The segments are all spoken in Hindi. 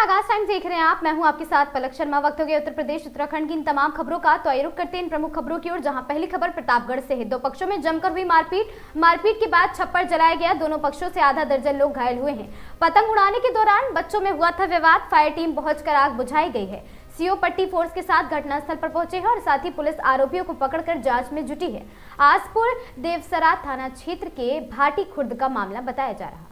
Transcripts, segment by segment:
आगाज टाइम देख रहे हैं आप। मैं हूं आपके साथ पलक शर्मा। वक्त हो गया उत्तर प्रदेश उत्तराखंड की इन तमाम खबरों का, तो आइए रुक करते हैं इन प्रमुख खबरों की ओर। जहां पहली खबर प्रतापगढ़ से है। दो पक्षों में जमकर हुई मारपीट के बाद छप्पर जलाया गया। दोनों पक्षों से आधा दर्जन लोग घायल हुए हैं। पतंग उड़ाने के दौरान बच्चों में हुआ था विवाद। फायर टीम पहुंचकर आग बुझाई गई है। सीओ पट्टी फोर्स के साथ घटनास्थल पर पहुंचे हैं और साथ ही पुलिस आरोपियों को पकड़कर जांच में जुटी है। आसपुर देवसरा थाना क्षेत्र के भाटी खुर्द का मामला बताया जा रहा है।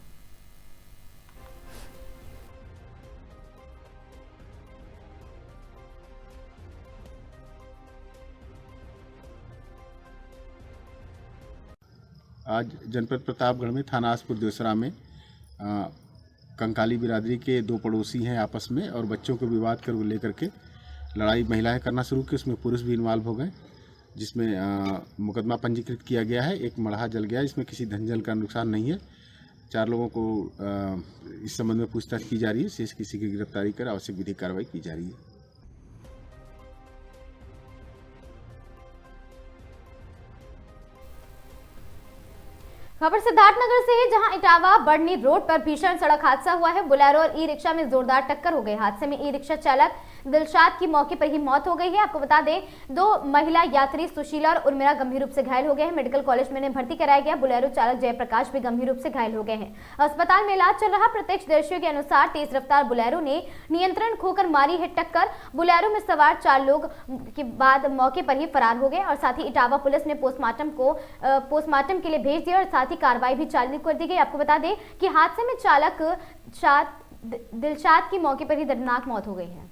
आज जनपद प्रतापगढ़ में थाना आसपुर देवसरा में कंकाली बिरादरी के दो पड़ोसी हैं आपस में, और बच्चों को विवाद कर लेकर के लड़ाई महिलाएं करना शुरू की। उसमें पुरुष भी इन्वॉल्व हो गए, जिसमें मुकदमा पंजीकृत किया गया है। एक मढ़ा जल गया, इसमें किसी धनजल का नुकसान नहीं है। 4 लोगों को इस संबंध में पूछताछ की जा रही है। शेष किसी की गिरफ्तारी कर आवश्यक विधिक कार्रवाई की जा रही है। खबर सिद्धार्थनगर से है, जहां इटावा बढ़नी रोड पर भीषण सड़क हादसा हुआ है। बुलेरो और ई रिक्शा में जोरदार टक्कर हो गई। हादसे में ई रिक्शा चालक दिलशाद की मौके पर ही मौत हो गई है। आपको बता दें, 2 महिला यात्री सुशीला और उर्मिला गंभीर रूप से घायल हो गए हैं। मेडिकल कॉलेज में इन्हें भर्ती कराया गया। बुलेरो चालक जयप्रकाश भी गंभीर रूप से घायल हो गए हैं। अस्पताल में इलाज चल रहा। प्रत्यक्षदर्शियों के अनुसार तेज रफ्तार बुलेरो ने नियंत्रण खोकर मारी है टक्कर। बुलेरो में सवार 4 लोग के बाद मौके पर ही फरार हो गए और साथ ही इटावा पुलिस ने पोस्टमार्टम के लिए भेज दिया और साथ ही कार्रवाई भी चालू कर दी गई। आपको बता दें कि हादसे में चालक दिलशाद की मौके पर ही दर्दनाक मौत हो गई है।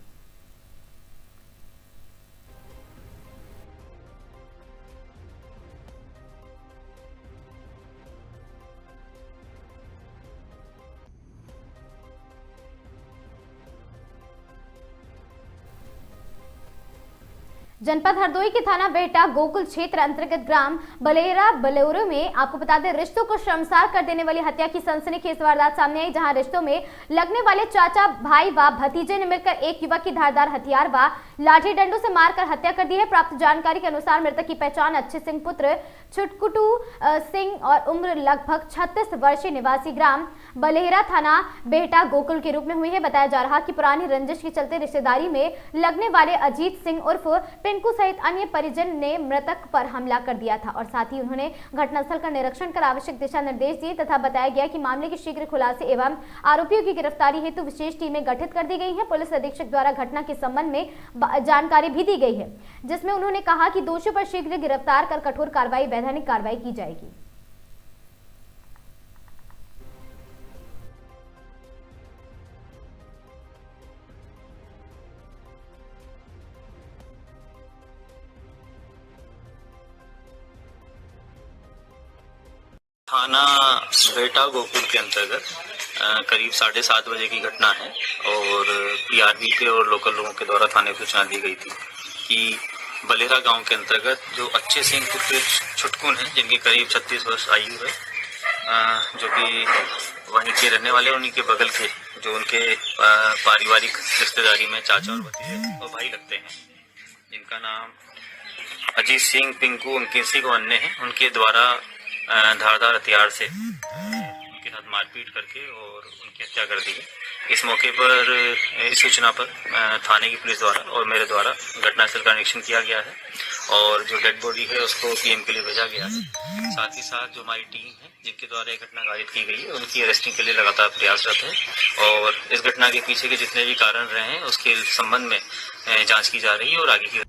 जनपद हरदोई के थाना बेहटा गोकुल क्षेत्र अंतर्गत ग्राम बलेरा बलेरो में आपको बता दें, रिश्तों को शर्मसार कर देने वाली हत्या की सनसनीखेज वारदात सामने आई। जहां रिश्तों में लगने वाले चाचा, भाई व भतीजे ने मिलकर एक युवक की धारदार हथियार व लाठी डंडों से मारकर हत्या कर दी है। प्राप्त जानकारी के अनुसार मृतक की पहचान अच्छे सिंह पुत्र छुटकुटू सिंह और उम्र लगभग 36 वर्षीय निवासी ग्राम बलेरा थाना बेहटा गोकुल के रूप में हुई है। बताया जा रहा कि पुरानी रंजिश के चलते रिश्तेदारी में लगने वाले अजीत सिंह उर्फ पिंकू सहित अन्य परिजन ने मृतक पर हमला कर दिया था और साथ ही उन्होंने घटनास्थल का निरीक्षण कर आवश्यक दिशा निर्देश दिए तथा बताया गया कि मामले के शीघ्र खुलासे एवं आरोपियों की गिरफ्तारी हेतु विशेष टीमें गठित कर दी गई हैं। पुलिस अधीक्षक द्वारा घटना के संबंध में जानकारी भी दी गई है, जिसमें उन्होंने कहा कि दोषियों पर शीघ्र गिरफ्तार कर कठोर कार्रवाई, वैधानिक कार्रवाई की जाएगी। थाना बेहटा गोकुल के अंतर्गत करीब 7:30 बजे की घटना है और पीआरबी के और लोकल लोगों के द्वारा थाने को सूचना दी गई थी कि बलेरा गांव के अंतर्गत जो अच्छे सिंह पुत्र छुटकुन हैं, जिनकी करीब 36 वर्ष आयु है, जो कि वहीं के रहने वाले, उन्हीं के बगल के जो उनके पारिवारिक रिश्तेदारी में चाचा और भतीजे और भाई लगते हैं, जिनका नाम अजीत सिंह, पिंकू, उनके सिंह और अन्य हैं, उनके द्वारा धारदार हथियार से उनके साथ मारपीट करके और उनकी हत्या कर दी है। इस मौके पर इस सूचना पर थाने की पुलिस द्वारा और मेरे द्वारा घटनास्थल का निरीक्षण किया गया है और जो डेड बॉडी है उसको पीएम के लिए भेजा गया है। साथ ही साथ जो हमारी टीम है जिनके द्वारा ये घटना घटित की गई है, उनकी अरेस्टिंग के लिए लगातार प्रयासरत है और इस घटना के पीछे के जितने भी कारण रहे हैं उसके संबंध में जाँच की जा रही है और आगे की।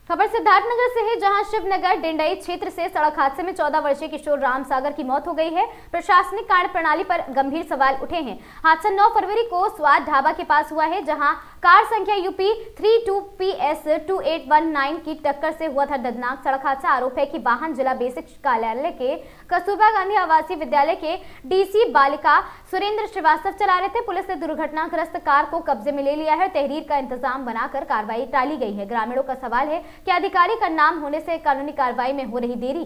खबर सिद्धार्थनगर से है, जहां शिवनगर डिंडई क्षेत्र से सड़क हादसे में 14 वर्षीय किशोर राम सागर की मौत हो गई है। प्रशासनिक कार्य प्रणाली पर गंभीर सवाल उठे हैं। हादसा 9 फरवरी को स्वाद ढाबा के पास हुआ है, जहां कार संख्या यूपी 32PS 2819 की टक्कर से हुआ था दर्दनाक सड़क हादसा। आरोप है कि वाहन जिला बेसिक कार्यालय के कस्तूरबा गांधी आवासीय विद्यालय के डीसी बालिका सुरेंद्र श्रीवास्तव चला रहे थे। पुलिस ने दुर्घटनाग्रस्त कार को कब्जे में ले लिया है। तहरीर का इंतजाम बनाकर कार्रवाई टाली गई है। ग्रामीणों का सवाल है कि अधिकारी का नाम होने से कानूनी कार्रवाई में हो रही देरी।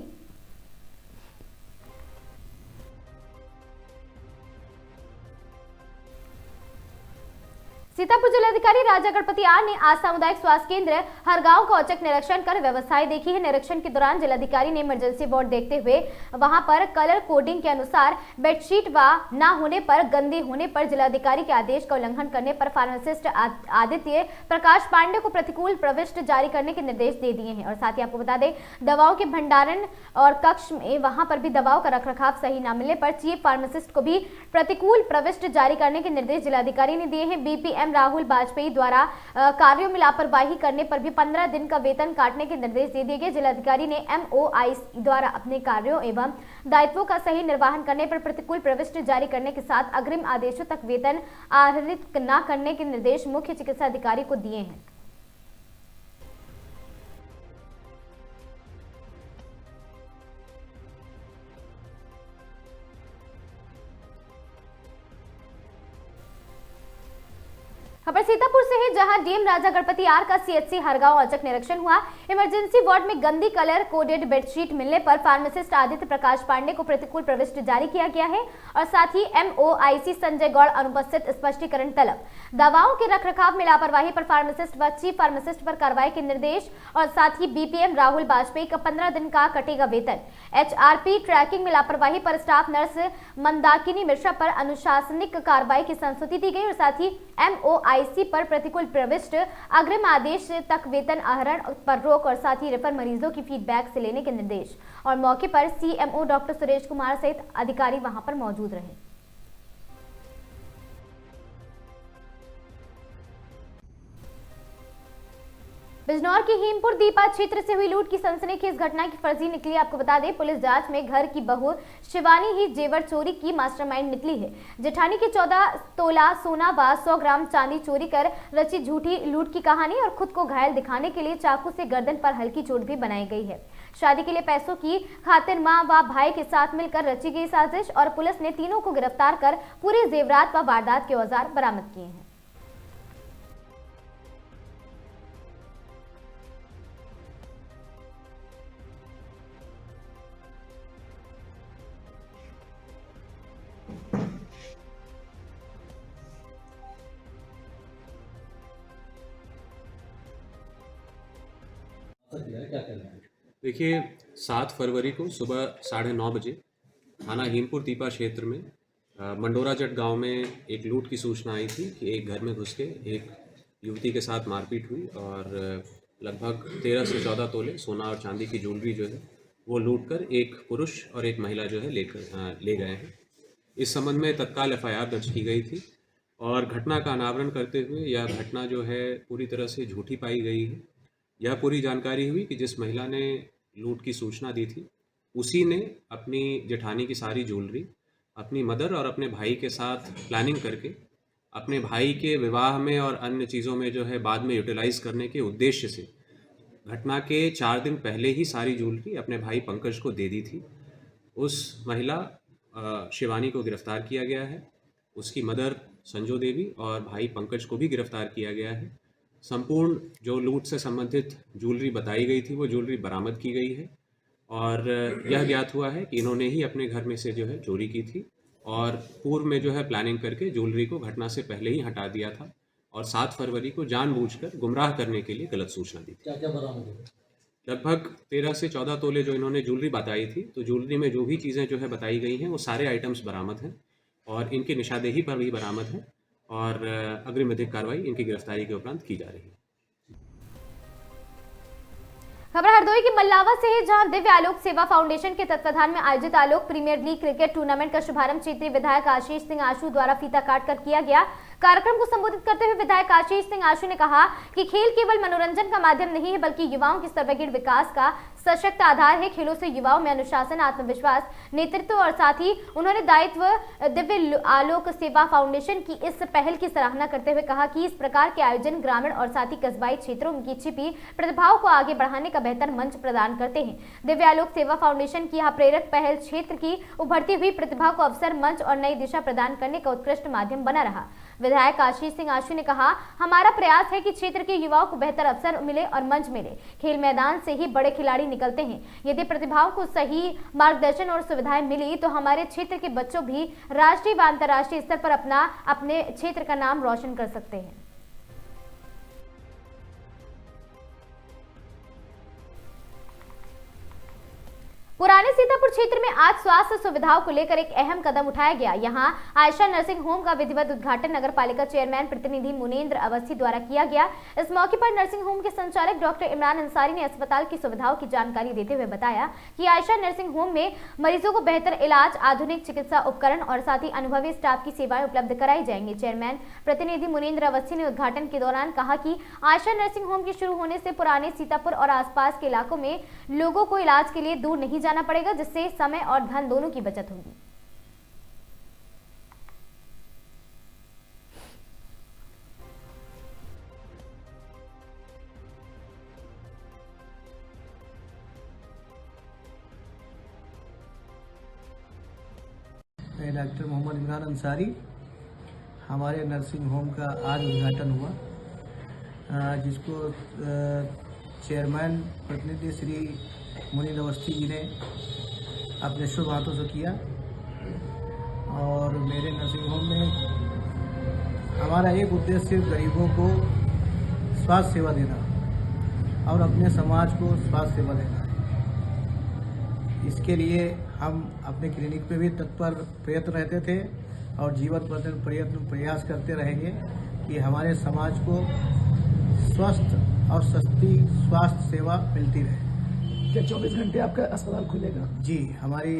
सीतापुर जिलाधिकारी राजा गणपति आर ने आज सामुदायिक स्वास्थ्य केंद्र हरगांव का औचक निरीक्षण कर व्यवस्थाएं देखी है। निरीक्षण के दौरान जिलाधिकारी ने इमरजेंसी वार्ड देखते हुए वहां पर कलर कोडिंग के अनुसार बेडशीट व न होने पर, गंदे होने पर, जिलाधिकारी के आदेश का उल्लंघन करने पर फार्मासिस्ट आदित्य प्रकाश पांडे को प्रतिकूल प्रविष्टि जारी करने के निर्देश दे दिए हैं। और साथ ही आपको बता दें, दवाओं के भंडारण और कक्ष में वहां पर भी दवाओं का रखरखाव सही न मिलने पर चीफ फार्मासिस्ट को भी प्रतिकूल प्रविष्टि जारी करने के निर्देश जिलाधिकारी ने दिए हैं। बीपीएम राहुल वाजपेयी द्वारा कार्यों में लापरवाही करने पर भी 15 दिन का वेतन काटने के निर्देश दे दिए गए। जिलाधिकारी ने एमओआईसी द्वारा अपने कार्यों एवं दायित्वों का सही निर्वहन करने पर प्रतिकूल प्रविष्टि जारी करने के साथ अग्रिम आदेशों तक वेतन आहरित न करने के निर्देश मुख्य चिकित्सा अधिकारी को दिए हैं। खबर सीतापुर से है, जहां डीएम राजा गणपति आर का सीएचसी हरगांव औचक निरीक्षण हुआ। इमरजेंसी वार्ड में गंदी कलर कोडेड बेडशीट मिलने पर फार्मासिस्ट आदित्य प्रकाश पांडे को प्रतिकूल प्रविष्टि जारी किया गया है और साथ ही एमओआईसी संजय गौड़ अनुपस्थित स्पष्टीकरण तलब। दवाओं के रखरखाव में लापरवाही पर फार्मासिस्ट व चीफ फार्मासिस्ट पर कार्रवाई के निर्देश और साथ ही बीपीएम राहुल वाजपेयी का 15 दिन का कटेगा वेतन। एचआरपी ट्रैकिंग में लापरवाही पर स्टाफ नर्स मंदाकिनी मिश्रा पर अनुशासनिक कार्रवाई की संस्तुति दी गई और साथ ही एमओआईसी पर प्रतिकूल प्रविष्ट अग्रिम आदेश तक वेतन आहरण पर रोक और साथ ही रेफर मरीजों की फीडबैक से लेने के निर्देश। और मौके पर सीएमओ डॉक्टर सुरेश कुमार सहित अधिकारी वहां पर मौजूद रहे। बिजनौर की हेमपुर दीपा क्षेत्र से हुई लूट की सनसनीखेज घटना की फर्जी निकली। आपको बता दें, पुलिस जांच में घर की बहू शिवानी ही जेवर चोरी की मास्टरमाइंड निकली है। जेठानी की 14 तोला सोना व 100 ग्राम चांदी चोरी कर रची झूठी लूट की कहानी और खुद को घायल दिखाने के लिए चाकू से गर्दन पर हल्की चोट भी बनाई गई है। शादी के लिए पैसों की खातिर मां व भाई के साथ मिलकर रची गई साजिश और पुलिस ने तीनों को गिरफ्तार कर पूरे जेवरात व वारदात के औजार बरामद किए हैं। देखिए, 7 फरवरी को सुबह 9:30 बजे थाना हेमपुर दीपा क्षेत्र में मंडोरा जट गांव में एक लूट की सूचना आई थी कि एक घर में घुस के एक युवती के साथ मारपीट हुई और लगभग 13 से 14 तोले सोना और चांदी की ज्वेलरी जो है वो लूट कर एक पुरुष और एक महिला जो है ले गए हैं। इस संबंध में तत्काल एफआईआर दर्ज की गई थी और घटना का अनावरण करते हुए यह घटना जो है पूरी तरह से झूठी पाई गई है। यह पूरी जानकारी हुई कि जिस महिला ने लूट की सूचना दी थी उसी ने अपनी जेठानी की सारी ज्वेलरी अपनी मदर और अपने भाई के साथ प्लानिंग करके अपने भाई के विवाह में और अन्य चीज़ों में जो है बाद में यूटिलाइज करने के उद्देश्य से घटना के 4 दिन पहले ही सारी ज्वेलरी अपने भाई पंकज को दे दी थी। उस महिला शिवानी को गिरफ्तार किया गया है। उसकी मदर संजो देवी और भाई पंकज को भी गिरफ्तार किया गया है। संपूर्ण जो लूट से संबंधित ज्वेलरी बताई गई थी वो ज्वेलरी बरामद की गई है और यह ज्ञात हुआ है कि इन्होंने ही अपने घर में से जो है चोरी की थी और पूर्व में जो है प्लानिंग करके ज्वेलरी को घटना से पहले ही हटा दिया था और 7 फरवरी को जानबूझकर गुमराह करने के लिए गलत सूचना दी थी। क्या क्या बरामद हुआ? लगभग 13 से 14 तोले जो इन्होंने ज्वेलरी बताई थी, तो ज्वेलरी में जो भी चीज़ें जो है बताई गई हैं वो सारे आइटम्स बरामद हैं और इनकी निशानदेही पर भी बरामद है और अग्रिम विधिक कार्रवाई इनकी गिरफ्तारी के उपरांत की जा रही है। खबर हरदोई की मल्लावा से है, जहां दिव्य आलोक सेवा फाउंडेशन के तत्वाधान में आयोजित आलोक प्रीमियर लीग क्रिकेट टूर्नामेंट का शुभारंभ क्षेत्रीय विधायक आशीष सिंह आशु द्वारा फीता काट कर किया गया। कार्यक्रम को संबोधित करते हुए विधायक आशीष सिंह आशु ने कहा कि खेल केवल मनोरंजन का माध्यम नहीं है बल्कि युवाओं के सर्वांगीण विकास का सशक्त आधार है। खेलों से युवाओं में अनुशासन, आत्मविश्वास, नेतृत्व और साथ ही उन्होंने दायित्व दिव्य आलोक सेवा फाउंडेशन की इस पहल की सराहना करते हुए कहा कि इस प्रकार के आयोजन ग्रामीण और साथ ही कस्बाई क्षेत्रों की छिपी प्रतिभाओं को आगे बढ़ाने का बेहतर मंच प्रदान करते हैं। दिव्य आलोक सेवा फाउंडेशन की यह प्रेरक पहल क्षेत्र की उभरती हुई प्रतिभा को अवसर, मंच और नई दिशा प्रदान करने का उत्कृष्ट माध्यम बना रहा। विधायक आशीष सिंह आशु ने कहा, हमारा प्रयास है कि क्षेत्र के युवाओं को बेहतर अवसर मिले और मंच मिले। खेल मैदान से ही बड़े खिलाड़ी निकलते हैं। यदि प्रतिभाओं को सही मार्गदर्शन और सुविधाएं मिली तो हमारे क्षेत्र के बच्चों भी राष्ट्रीय व अंतर्राष्ट्रीय स्तर पर अपने क्षेत्र का नाम रोशन कर सकते हैं। सीतापुर क्षेत्र में आज स्वास्थ्य सुविधाओं को लेकर एक अहम कदम उठाया गया। यहां आयशा नर्सिंग होम का विधिवत उद्घाटन नगर पालिका चेयरमैन प्रतिनिधि मुनींद्र अवस्थी द्वारा किया गया। इस मौके पर नर्सिंग होम के संचालक डॉक्टर इमरान अंसारी ने अस्पताल की सुविधाओं की जानकारी देते हुए बताया कि आयशा नर्सिंग होम में मरीजों को बेहतर इलाज, आधुनिक चिकित्सा उपकरण और साथ ही अनुभवी स्टाफ की सेवाएं उपलब्ध कराई जाएंगी। चेयरमैन प्रतिनिधि मुनींद्र अवस्थी ने उद्घाटन के दौरान कहा कि आयशा नर्सिंग होम के शुरू होने से पुराने सीतापुर और आसपास के इलाकों में लोगों को इलाज के लिए दूर नहीं जाना पड़ेगा, जिससे समय और धन दोनों की बचत होगी। मैं डॉक्टर मोहम्मद इमरान अंसारी, हमारे नर्सिंग होम का आज उद्घाटन हुआ, जिसको चेयरमैन प्रतिनिधि श्री मुनींद्र अवस्थी जी ने अपने शुभ हाथों से किया। और मेरे नर्सिंग होम में हमारा एक उद्देश्य गरीबों को स्वास्थ्य सेवा देना और अपने समाज को स्वास्थ्य सेवा देना है। इसके लिए हम अपने क्लिनिक पे भी तत्पर प्रयत्न रहते थे और जीवन प्रयास करते रहेंगे कि हमारे समाज को स्वस्थ और सस्ती स्वास्थ्य सेवा मिलती रहे। क्या 24 घंटे आपका अस्पताल खुलेगा? जी, हमारी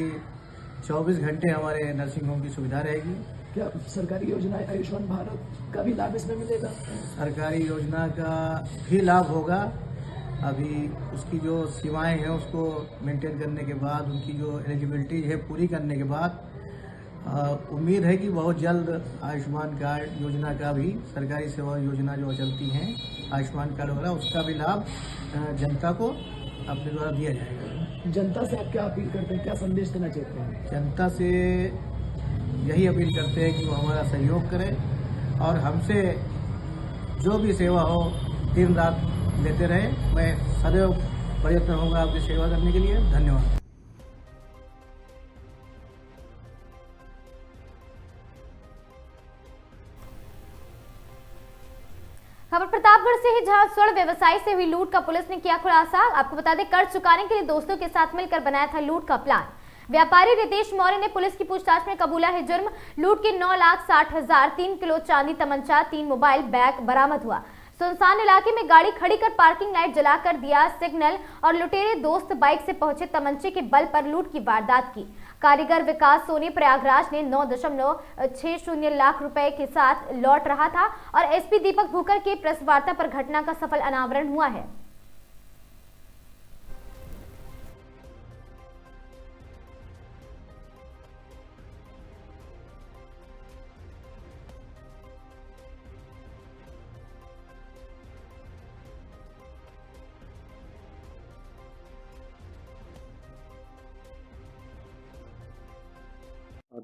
24 घंटे हमारे नर्सिंग होम की सुविधा रहेगी। क्या सरकारी योजना आयुष्मान भारत का भी लाभ इसमें मिलेगा? सरकारी योजना का भी लाभ होगा। अभी उसकी जो सीमाएं हैं उसको मेंटेन करने के बाद, उनकी जो एलिजिबिलिटी है पूरी करने के बाद उम्मीद है कि बहुत जल्द आयुष्मान कार्ड योजना का भी, सरकारी सेवा योजना जो चलती हैं आयुष्मान कार्ड वगैरह, उसका भी लाभ जनता को अपने द्वारा दिया जाएगा। जनता से आप क्या अपील करते हैं, क्या संदेश देना चाहते हैं? जनता से यही अपील करते हैं कि वो हमारा सहयोग करें और हमसे जो भी सेवा हो दिन रात लेते रहे। मैं सदैव प्रयत्न होगा आपकी सेवा करने के लिए। धन्यवाद। खबर प्रतापगढ़ से है, जहां स्वर्ण व्यवसायी से हुई लूट का पुलिस ने किया खुलासा। आपको बता दें, कर्ज चुकाने के लिए दोस्तों के साथ मिलकर बनाया था लूट का प्लान। व्यापारी रितेश मौर्य ने पुलिस की पूछताछ में कबूला है जुर्म। लूट के 9,60,000, 3 किलो चांदी, तमंचा, 3 मोबाइल, बैग बरामद हुआ। सुनसान इलाके में गाड़ी खड़ी कर पार्किंग लाइट जलाकर दिया सिग्नल और लुटेरे दोस्त बाइक से पहुंचे, तमंचे के बल पर लूट की वारदात की। कारीगर विकास सोनी प्रयागराज ने 9.60 लाख रुपए के साथ लौट रहा था और एसपी दीपक भूकर के प्रेस वार्ता पर घटना का सफल अनावरण हुआ है।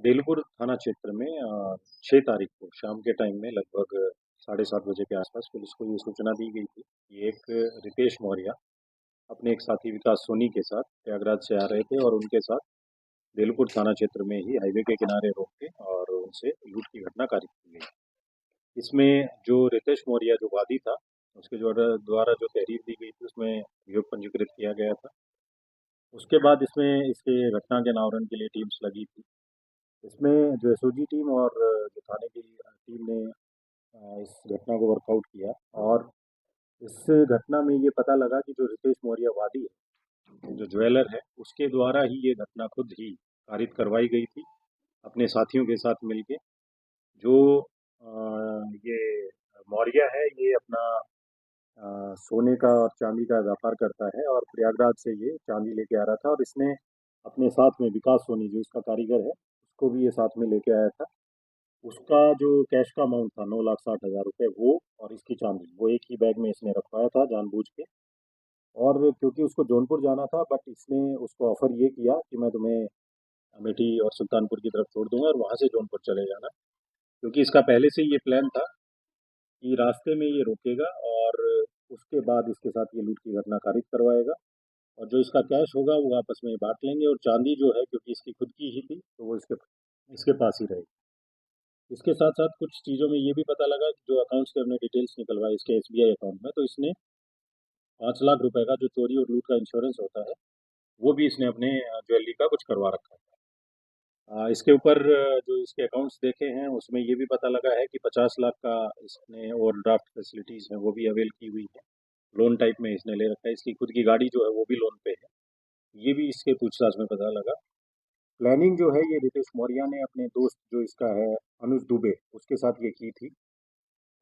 बेलपुर थाना क्षेत्र में 6 तारीख को शाम के टाइम में लगभग 7:30 बजे के आसपास पुलिस को ये सूचना दी गई थी कि एक रितेश मौर्य अपने एक साथी विकास सोनी के साथ प्रयागराज से आ रहे थे और उनके साथ बेलपुर थाना क्षेत्र में ही हाईवे के किनारे रोक के और उनसे लूट की घटना कारित की गई। इसमें जो रितेश मौर्य जो वादी था, उसके द्वारा जो तहरीर दी गई थी उसमें अभियोग पंजीकृत किया गया था। उसके बाद इसमें इसके घटना के अनावरण के लिए टीम्स लगी थी। इसमें जो एसओजी टीम और जो थाने की टीम ने इस घटना को वर्कआउट किया और इस घटना में ये पता लगा कि जो रितेश मौर्य वादी है, जो ज्वेलर है, उसके द्वारा ही ये घटना खुद ही कारित करवाई गई थी अपने साथियों के साथ मिलके। जो ये मौर्य है, ये अपना सोने का और चांदी का व्यापार करता है और प्रयागराज से ये चांदी लेके आ रहा था और इसने अपने साथ में विकास सोनी जो इसका कारीगर है को भी ये साथ में लेके आया था। उसका जो कैश का अमाउंट था 9,60,000 रुपये, वो और इसकी चांदी, वो एक ही बैग में इसने रखवाया था जानबूझ के। और क्योंकि उसको जौनपुर जाना था, बट इसने उसको ऑफर ये किया कि मैं तुम्हें अमेठी और सुल्तानपुर की तरफ छोड़ दूंगा और वहाँ से जौनपुर चले जाना, क्योंकि इसका पहले से ये प्लान था कि रास्ते में ये रोकेगा और उसके बाद इसके साथ ये लूट की घटना कारित करवाएगा और जो इसका कैश होगा वो आपस में बांट लेंगे और चांदी जो है, क्योंकि इसकी खुद की ही थी, तो वो इसके पास ही रहेगी। इसके साथ साथ कुछ चीज़ों में ये भी पता लगा कि जो अकाउंट्स के हमने डिटेल्स निकलवाए इसके SBI अकाउंट में, तो इसने 5 लाख रुपए का जो चोरी और लूट का इंश्योरेंस होता है वो भी इसने अपने ज्वेलरी का कुछ करवा रखा था। इसके ऊपर जो इसके अकाउंट्स देखे हैं उसमें ये भी पता लगा है कि 50 लाख का इसने ओवरड्राफ्ट फैसिलिटीज़ हैं वो भी अवेल की हुई है। लोन टाइप में इसने ले रखा है। इसकी खुद की गाड़ी जो है वो भी लोन पे है। ये भी इसके पूछताछ में पता लगा। प्लानिंग जो है ये रितेश मौर्य ने अपने दोस्त जो इसका है अनुज दुबे उसके साथ ये की थी।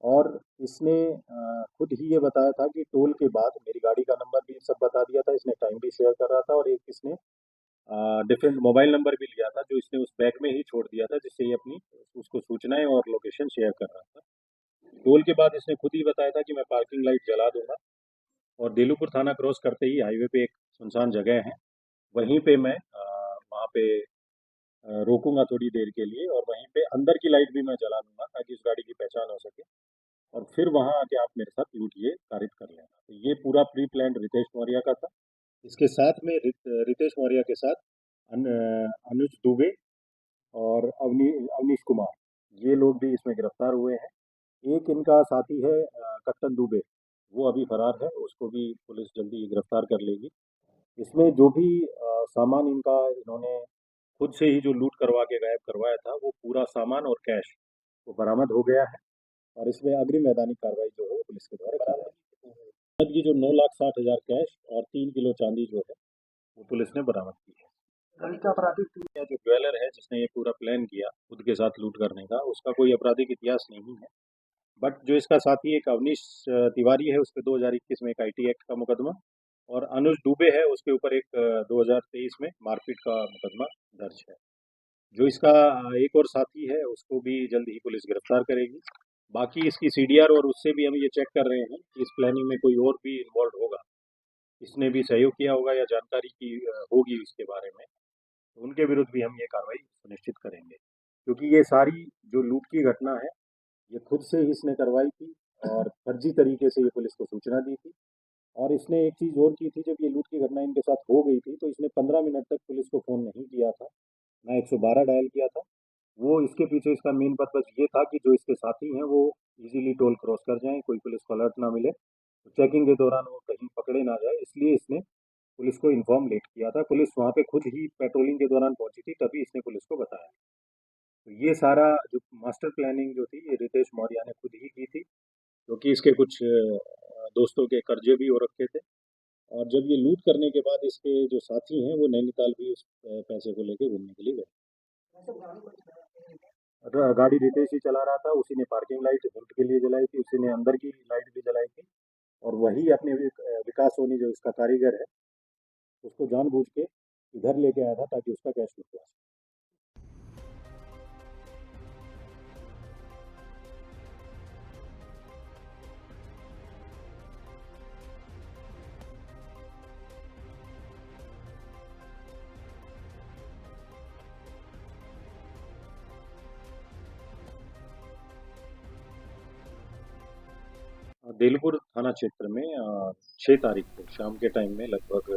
और इसने खुद ही ये बताया था कि टोल के बाद मेरी गाड़ी का नंबर भी सब बता दिया था। इसने टाइम भी शेयर कर रहा था और एक इसने डिफरेंट मोबाइल नंबर भी लिया था जो इसने उस बैग में ही छोड़ दिया था, जिससे ये अपनी उसको सूचनाएं और लोकेशन शेयर कर रहा था। टोल के बाद इसने खुद ही बताया था कि मैं पार्किंग लाइट जला दूंगा और देलूपुर थाना क्रॉस करते ही हाईवे पे एक सुनसान जगह है, वहीं पे मैं वहाँ पे रोकूंगा थोड़ी देर के लिए और वहीं पे अंदर की लाइट भी मैं जला लूंगा ताकि उस गाड़ी की पहचान हो सके और फिर वहाँ आके आप मेरे साथ लूट ये कारित कर लेना। तो ये पूरा प्री प्लान रितेश मौर्य का था। इसके साथ में रितेश मौर्य के साथ अनुज दुबे और अवनीश कुमार ये लोग भी इसमें गिरफ्तार हुए हैं। एक इनका साथी है कट्टन दुबे, वो अभी फरार है, उसको भी पुलिस जल्दी गिरफ्तार कर लेगी। इसमें जो भी सामान इनका इन्होंने खुद से ही जो लूट करवा के गायब करवाया था वो पूरा सामान और कैश वो बरामद हो गया है और इसमें अग्रिम मैदानी कार्रवाई जो है वो पुलिस के द्वारा की जाएगी। की जो 9,60,000 कैश और 3 किलो चांदी जो है वो पुलिस ने बरामद की है। लड़का आपराधिक जो ज्वेलर है जिसने ये पूरा प्लान किया खुद के साथ लूट करने का, उसका कोई आपराधिक इतिहास नहीं है। बट जो इसका साथी एक अवनीश तिवारी है उस पर 2021 में एक IT एक्ट का मुकदमा और अनुज दुबे है उसके ऊपर एक 2023 में मारपीट का मुकदमा दर्ज है। जो इसका एक और साथी है उसको भी जल्द ही पुलिस गिरफ्तार करेगी। बाकी इसकी CDR और उससे भी हम ये चेक कर रहे हैं कि इस प्लानिंग में कोई और भी इन्वॉल्व होगा, इसने भी सहयोग किया होगा या जानकारी की होगी इसके बारे में, तो उनके विरुद्ध भी हम ये कार्रवाई सुनिश्चित करेंगे। क्योंकि ये सारी जो लूट की घटना है ये खुद से ही इसने करवाई थी और फर्जी तरीके से ये पुलिस को सूचना दी थी। और इसने एक चीज़ और की थी, जब ये लूट की घटना इनके साथ हो गई थी तो इसने 15 मिनट तक पुलिस को फ़ोन नहीं किया था, ना 112 डायल किया था। वो इसके पीछे इसका मेन पर्पज़ ये था कि जो इसके साथी हैं वो इजीली टोल क्रॉस कर जाएं, कोई पुलिस को अलर्ट ना मिले, तो चेकिंग के दौरान वो कहीं पकड़े ना जाए, इसलिए इसने पुलिस को इन्फॉर्म लेट किया था। पुलिस वहाँ पे खुद ही पेट्रोलिंग के दौरान पहुंची थी, तभी इसने पुलिस को बताया। तो ये सारा जो मास्टर प्लानिंग जो थी ये रितेश मौर्य ने खुद ही की थी, क्योंकि इसके कुछ दोस्तों के कर्जे भी हो रखे थे। और जब ये लूट करने के बाद इसके जो साथी हैं वो नैनीताल भी उस पैसे को लेके घूमने के लिए गए। गाड़ी रितेश ही चला रहा था, उसी ने पार्किंग लाइट हिंट के लिए जलाई थी, उसी ने अंदर की लाइट भी जलाई थी और वही अपने विकास सोनी जो इसका कारीगर है उसको जानबूझ के इधर लेके आया था ताकि उसका कैश लुटवा सके। देलपुर थाना क्षेत्र में 6 तारीख को शाम के टाइम में लगभग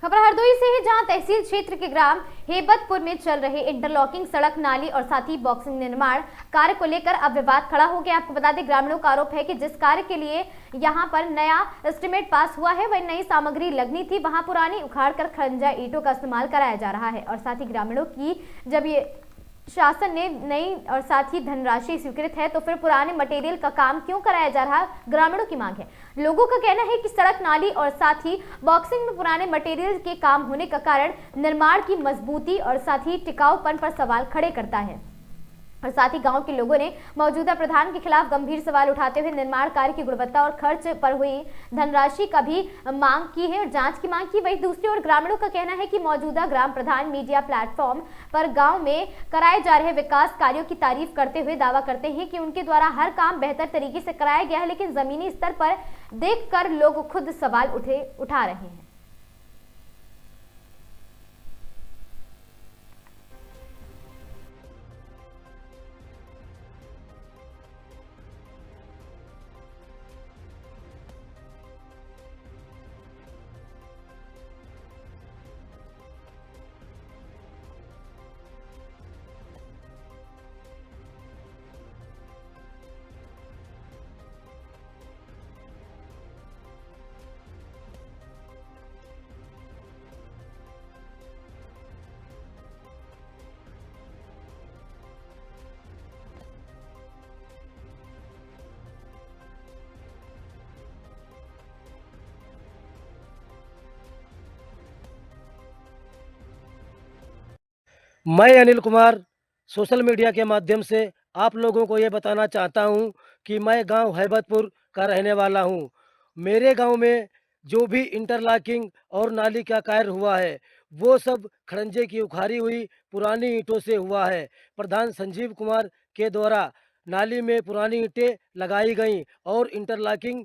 खबर हरदोई से है, जहां तहसील क्षेत्र के ग्राम हेबतपुर में चल रहे इंटरलॉकिंग सड़क नाली और साथ ही बॉक्सिंग निर्माण कार्य को लेकर अब विवाद खड़ा हो गया। आपको बता दें, ग्रामीणों का आरोप है कि जिस कार्य के लिए यहां पर नया एस्टीमेट पास हुआ है वह नई सामग्री लगनी थी, वहां पुरानी उखाड़कर खंजा ईंटों का इस्तेमाल कराया जा रहा है। और साथ ही ग्रामीणों की जब ये शासन ने नई और साथ ही धनराशि स्वीकृत है तो फिर पुराने मटेरियल का काम क्यों कराया जा रहा, ग्रामीणों की मांग है। लोगों का कहना है कि सड़क नाली और साथ ही बॉक्सिंग में पुराने मटेरियल के काम होने का कारण निर्माण की मजबूती और साथ ही टिकाऊपन पर सवाल खड़े करता है। और साथ ही गांव के लोगों ने मौजूदा प्रधान के खिलाफ गंभीर सवाल उठाते हुए निर्माण कार्य की गुणवत्ता और खर्च पर हुई धनराशि का भी मांग की है और जांच की मांग की। वहीं दूसरी ओर ग्रामीणों का कहना है कि मौजूदा ग्राम प्रधान मीडिया प्लेटफॉर्म पर गांव में कराए जा रहे विकास कार्यों की तारीफ करते हुए दावा करते हैं कि उनके द्वारा हर काम बेहतर तरीके से कराया गया है, लेकिन जमीनी स्तर पर देखकर लोग खुद सवाल उठा रहे हैं। मैं अनिल कुमार सोशल मीडिया के माध्यम से आप लोगों को ये बताना चाहता हूँ कि मैं गांव हैबतपुर का रहने वाला हूँ। मेरे गांव में जो भी इंटरलॉकिंग और नाली का कार्य हुआ है वो सब खड़ंजे की उखाड़ी हुई पुरानी ईंटों से हुआ है। प्रधान संजीव कुमार के द्वारा नाली में पुरानी ईंटें लगाई गई और इंटरलॉकिंग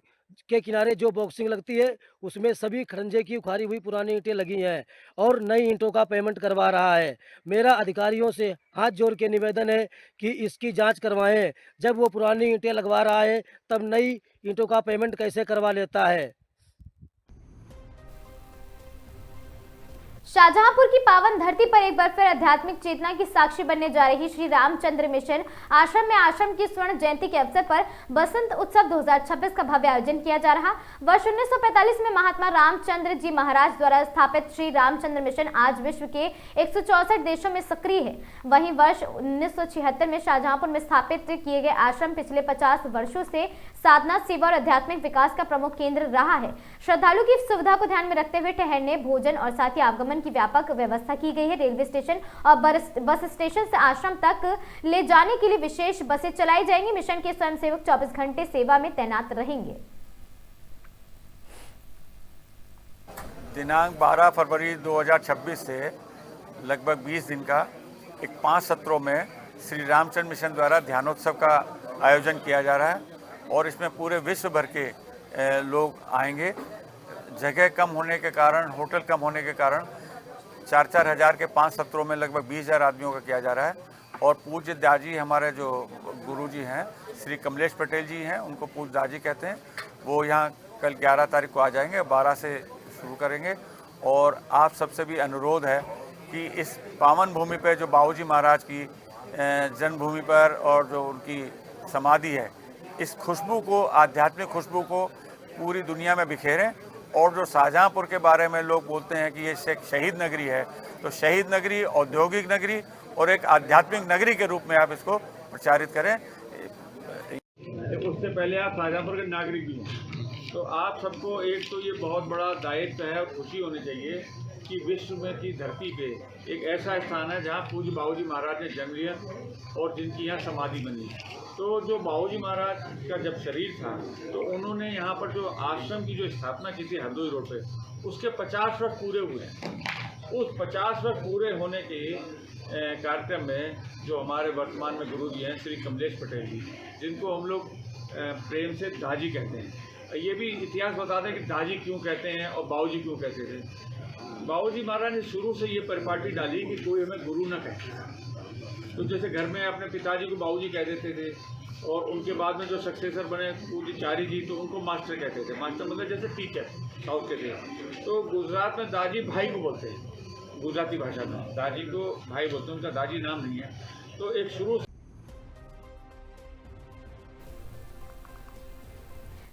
के किनारे जो बॉक्सिंग लगती है उसमें सभी खड़ंजे की उखाड़ी हुई पुरानी ईंटें लगी हैं और नई ईंटों का पेमेंट करवा रहा है। मेरा अधिकारियों से हाथ जोड़ के निवेदन है कि इसकी जांच करवाएं। जब वो पुरानी ईंटें लगवा रहा है तब नई ईंटों का पेमेंट कैसे करवा लेता है। शाहजहांपुर की पावन धरती पर एक बार फिर आध्यात्मिक चेतना की साक्षी बनने जा रही श्री रामचंद्र मिशन आश्रम में आश्रम की स्वर्ण जयंती के अवसर पर बसंत उत्सव 2026 का भव्य आयोजन किया जा रहा। वर्ष 1945 में महात्मा रामचंद्र जी महाराज द्वारा स्थापित श्री रामचंद्र मिशन आज विश्व के 164 देशों में सक्रिय है। वहीं वर्ष 1976 में शाहजहांपुर में स्थापित किए गए आश्रम पिछले 50 वर्षों से साधना, सेवा और आध्यात्मिक विकास का प्रमुख केंद्र रहा है। श्रद्धालु की सुविधा को ध्यान में रखते हुए ठहरने, भोजन और साथ ही आवागमन की व्यापक व्यवस्था की गई है। रेलवे स्टेशन और बस स्टेशन से आश्रम तक ले जाने के लिए विशेष बसें चलाई जाएंगी। मिशन के स्वयंसेवक 24 घंटे सेवा में तैनात रहेंगे। दिनांक 12 फरवरी 2026 से लगभग 20 दिन का 5 सत्रों में श्री रामचंद्र मिशन द्वारा ध्यानोत्सव का आयोजन किया जा रहा है और इसमें पूरे विश्व भर के लोग आएंगे। जगह कम होने के कारण, होटल कम होने के कारण 4-4 हज़ार के 5 सत्रों में लगभग 20,000 आदमियों का किया जा रहा है। और पूज्य दाजी हमारे जो गुरुजी हैं श्री कमलेश पटेल जी हैं, उनको पूज्य दाजी कहते हैं। वो यहाँ कल 11 तारीख को आ जाएंगे, 12 से शुरू करेंगे। और आप सबसे भी अनुरोध है कि इस पावन भूमि पर जो बाबूजी महाराज की जन्मभूमि पर और जो उनकी समाधि है, इस खुशबू को, आध्यात्मिक खुशबू को पूरी दुनिया में बिखेरें। और जो शाहजहांपुर के बारे में लोग बोलते हैं कि ये शहीद नगरी है, तो शहीद नगरी, औद्योगिक नगरी और एक आध्यात्मिक नगरी के रूप में आप इसको प्रचारित करें। उससे पहले आप शाहजहांपुर के नागरिक भी हैं, तो आप सबको एक तो ये बहुत बड़ा दायित्व है और खुशी होनी चाहिए कि विश्व में की धरती पे एक ऐसा स्थान है जहाँ पूज्य बाबूजी महाराज ने जन्म लिया और जिनकी यहाँ समाधि बनी। तो जो बाबूजी महाराज का जब शरीर था तो उन्होंने यहाँ पर जो आश्रम की जो स्थापना की थी हरदोई रोड पे, उसके 50 वर्ष पूरे हुए हैं। उस 50 वर्ष पूरे होने के कार्यक्रम में जो हमारे वर्तमान में गुरु जी हैं श्री कमलेश पटेल जी, जिनको हम लोग प्रेम से दाजी कहते हैं। ये भी इतिहास बताते हैं कि दाजी क्यों कहते हैं और बाबूजी क्यों कहते थे। बाबूजी महाराज ने शुरू से ये परिपाटी डाली कि कोई हमें गुरु न कहे। तो जैसे घर में अपने पिताजी को बाबूजी कह देते थे और उनके बाद में जो सक्सेसर बने पूज्य चारी जी, तो उनको मास्टर कहते थे। मास्टर मतलब जैसे टीचर साउथ के थे। तो गुजरात में दाजी भाई को बोलते हैं, गुजराती भाषा में दाजी को भाई बोलते हैं, उनका दाजी नाम नहीं है। तो एक शुरू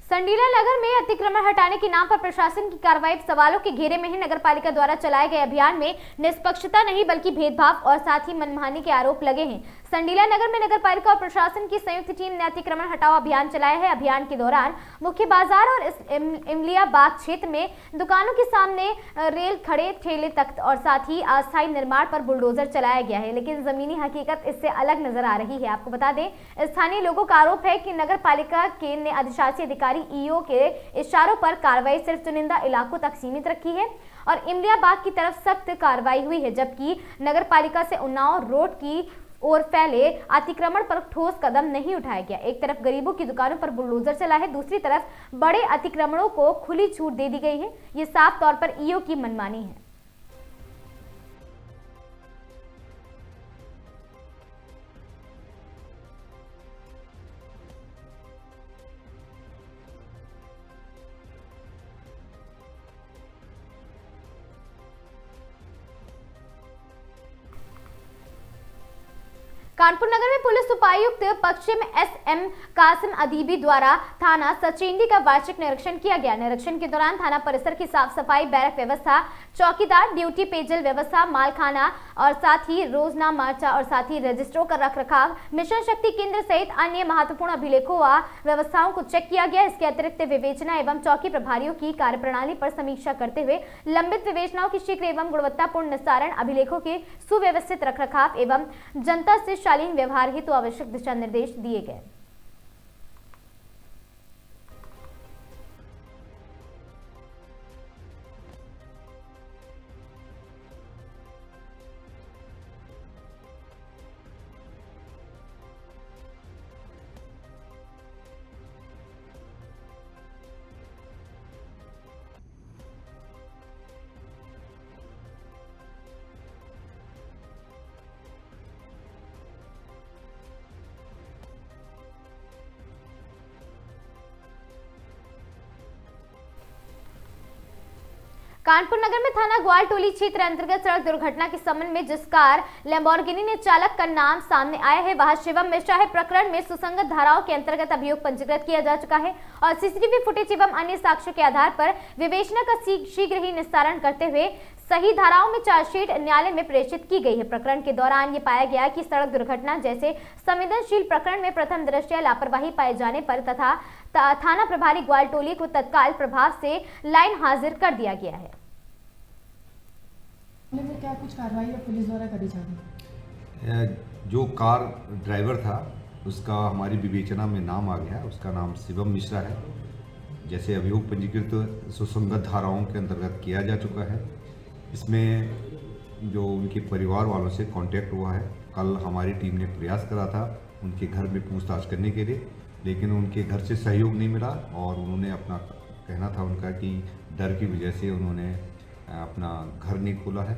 संडीला नगर में अतिक्रमण हटाने के नाम पर प्रशासन की कार्रवाई सवालों के घेरे में है। नगर पालिका द्वारा चलाए गए अभियान में निष्पक्षता नहीं बल्कि भेदभाव और साथ ही मनमानी के आरोप लगे हैं। संडीला नगर में नगर पालिका और प्रशासन की संयुक्त टीम ने अतिक्रमण हटाओ अभियान चलाया है। अभियान के दौरान मुख्य बाजार और इमलिया बाग क्षेत्र में दुकानों के सामने रेल खड़े ठेले तख्त और साथ ही अस्थायी निर्माण पर बुलडोजर चलाया गया है, लेकिन जमीनी हकीकत इससे अलग नजर आ रही है। आपको बता दें, स्थानीय लोगों का आरोप है कि नगर पालिका के ने अधिशासी अधिकारी ईओ के इशारों पर कार्रवाई सिर्फ चुनिंदा इलाकों तक सीमित रखी है और इमलिया बाग की तरफ सख्त कार्रवाई हुई है, जबकि नगर पालिका से उन्नाव रोड की ओर फैले अतिक्रमण पर ठोस कदम नहीं उठाया गया। एक तरफ गरीबों की दुकानों पर बुलडोजर चला है, दूसरी तरफ बड़े अतिक्रमणों को खुली छूट दे दी गई है। ये साफ तौर पर ईओ की मनमानी है। कानपुर नगर में पुलिस उपायुक्त पश्चिम एसएम कासिम अदीबी द्वारा थाना सचेंडी का वार्षिक निरीक्षण किया गया। निरीक्षण के दौरान थाना परिसर की साफ सफाई, बैरक व्यवस्था, चौकीदार ड्यूटी, पेयजल व्यवस्था, मालखाना और साथ ही रोजना मार्चा और साथ ही रजिस्टरों का रखरखाव, मिशन शक्ति केंद्र सहित अन्य महत्वपूर्ण अभिलेखों व व्यवस्थाओं को चेक किया गया। इसके अतिरिक्त विवेचना एवं चौकी प्रभारियों की कार्यप्रणाली पर समीक्षा करते हुए लंबित विवेचनाओं की शीघ्र एवं गुणवत्तापूर्ण निस्तारण, अभिलेखों के सुव्यवस्थित रखरखाव एवं जनता से शालीन व्यवहार हेतु आवश्यक दिशा निर्देश दिए गए। कानपुर नगर में थाना ग्वाल टोली क्षेत्र अंतर्गत सड़क दुर्घटना के संबंध में जिस कार लैम्बोर्गिनी ने चालक का नाम सामने आया है वह शिवम मिश्रा है। प्रकरण में सुसंगत धाराओं के अंतर्गत अभियोग पंजीकृत किया जा चुका है और सीसीटीवी फुटेज एवं अन्य साक्ष्यों के आधार पर विवेचना का शीघ्र ही निस्तारण करते हुए सही धाराओं में चार्जशीट न्यायालय में प्रेषित की गई है। प्रकरण के दौरान ये पाया गया कि सड़क दुर्घटना जैसे संवेदनशील प्रकरण में प्रथम दृष्टया लापरवाही पाए जाने पर तथा थाना प्रभारी ग्वाल टोली को तत्काल प्रभाव से लाइन हाजिर कर दिया गया है। में क्या कुछ कार्रवाई पुलिस द्वारा करी जा रही है? जो कार ड्राइवर था उसका हमारी विवेचना में नाम आ गया। उसका नाम शिवम मिश्रा है। जैसे अभियोग पंजीकृत सुसंगत धाराओं के अंतर्गत किया जा चुका है। इसमें जो उनके परिवार वालों से कांटेक्ट हुआ है। कल हमारी टीम ने प्रयास करा था उनके घर में पूछताछ करने के लिए, लेकिन उनके घर से सहयोग नहीं मिला और उन्होंने अपना कहना था उनका कि डर की वजह से उन्होंने अपना घर नहीं खोला है।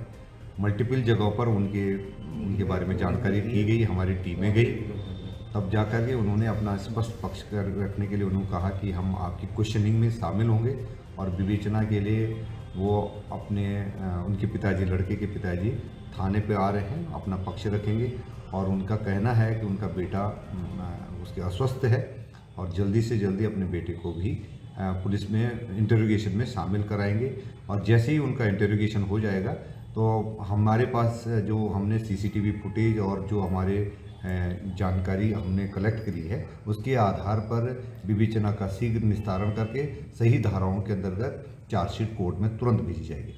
मल्टीपल जगहों पर उनके बारे में जानकारी की गई, हमारी टीमें गई, तब जा कर के उन्होंने अपना स्पष्ट पक्ष रखने के लिए उन्होंने कहा कि हम आपकी क्वेश्चनिंग में शामिल होंगे और विवेचना के लिए वो उनके पिताजी, लड़के के पिताजी थाने पे आ रहे हैं, अपना पक्ष रखेंगे और उनका कहना है कि उनका बेटा उसके अस्वस्थ है और जल्दी से जल्दी अपने बेटे को भी पुलिस में इंटरोगेशन में शामिल कराएंगे और जैसे ही उनका इंटरोगेशन हो जाएगा तो हमारे पास जो हमने सीसीटीवी फुटेज और जो हमारे जानकारी हमने कलेक्ट करी है उसके आधार पर विवेचना का शीघ्र निस्तारण करके सही धाराओं के अंतर्गत चार्जशीट कोर्ट में तुरंत भेजी जाएगी।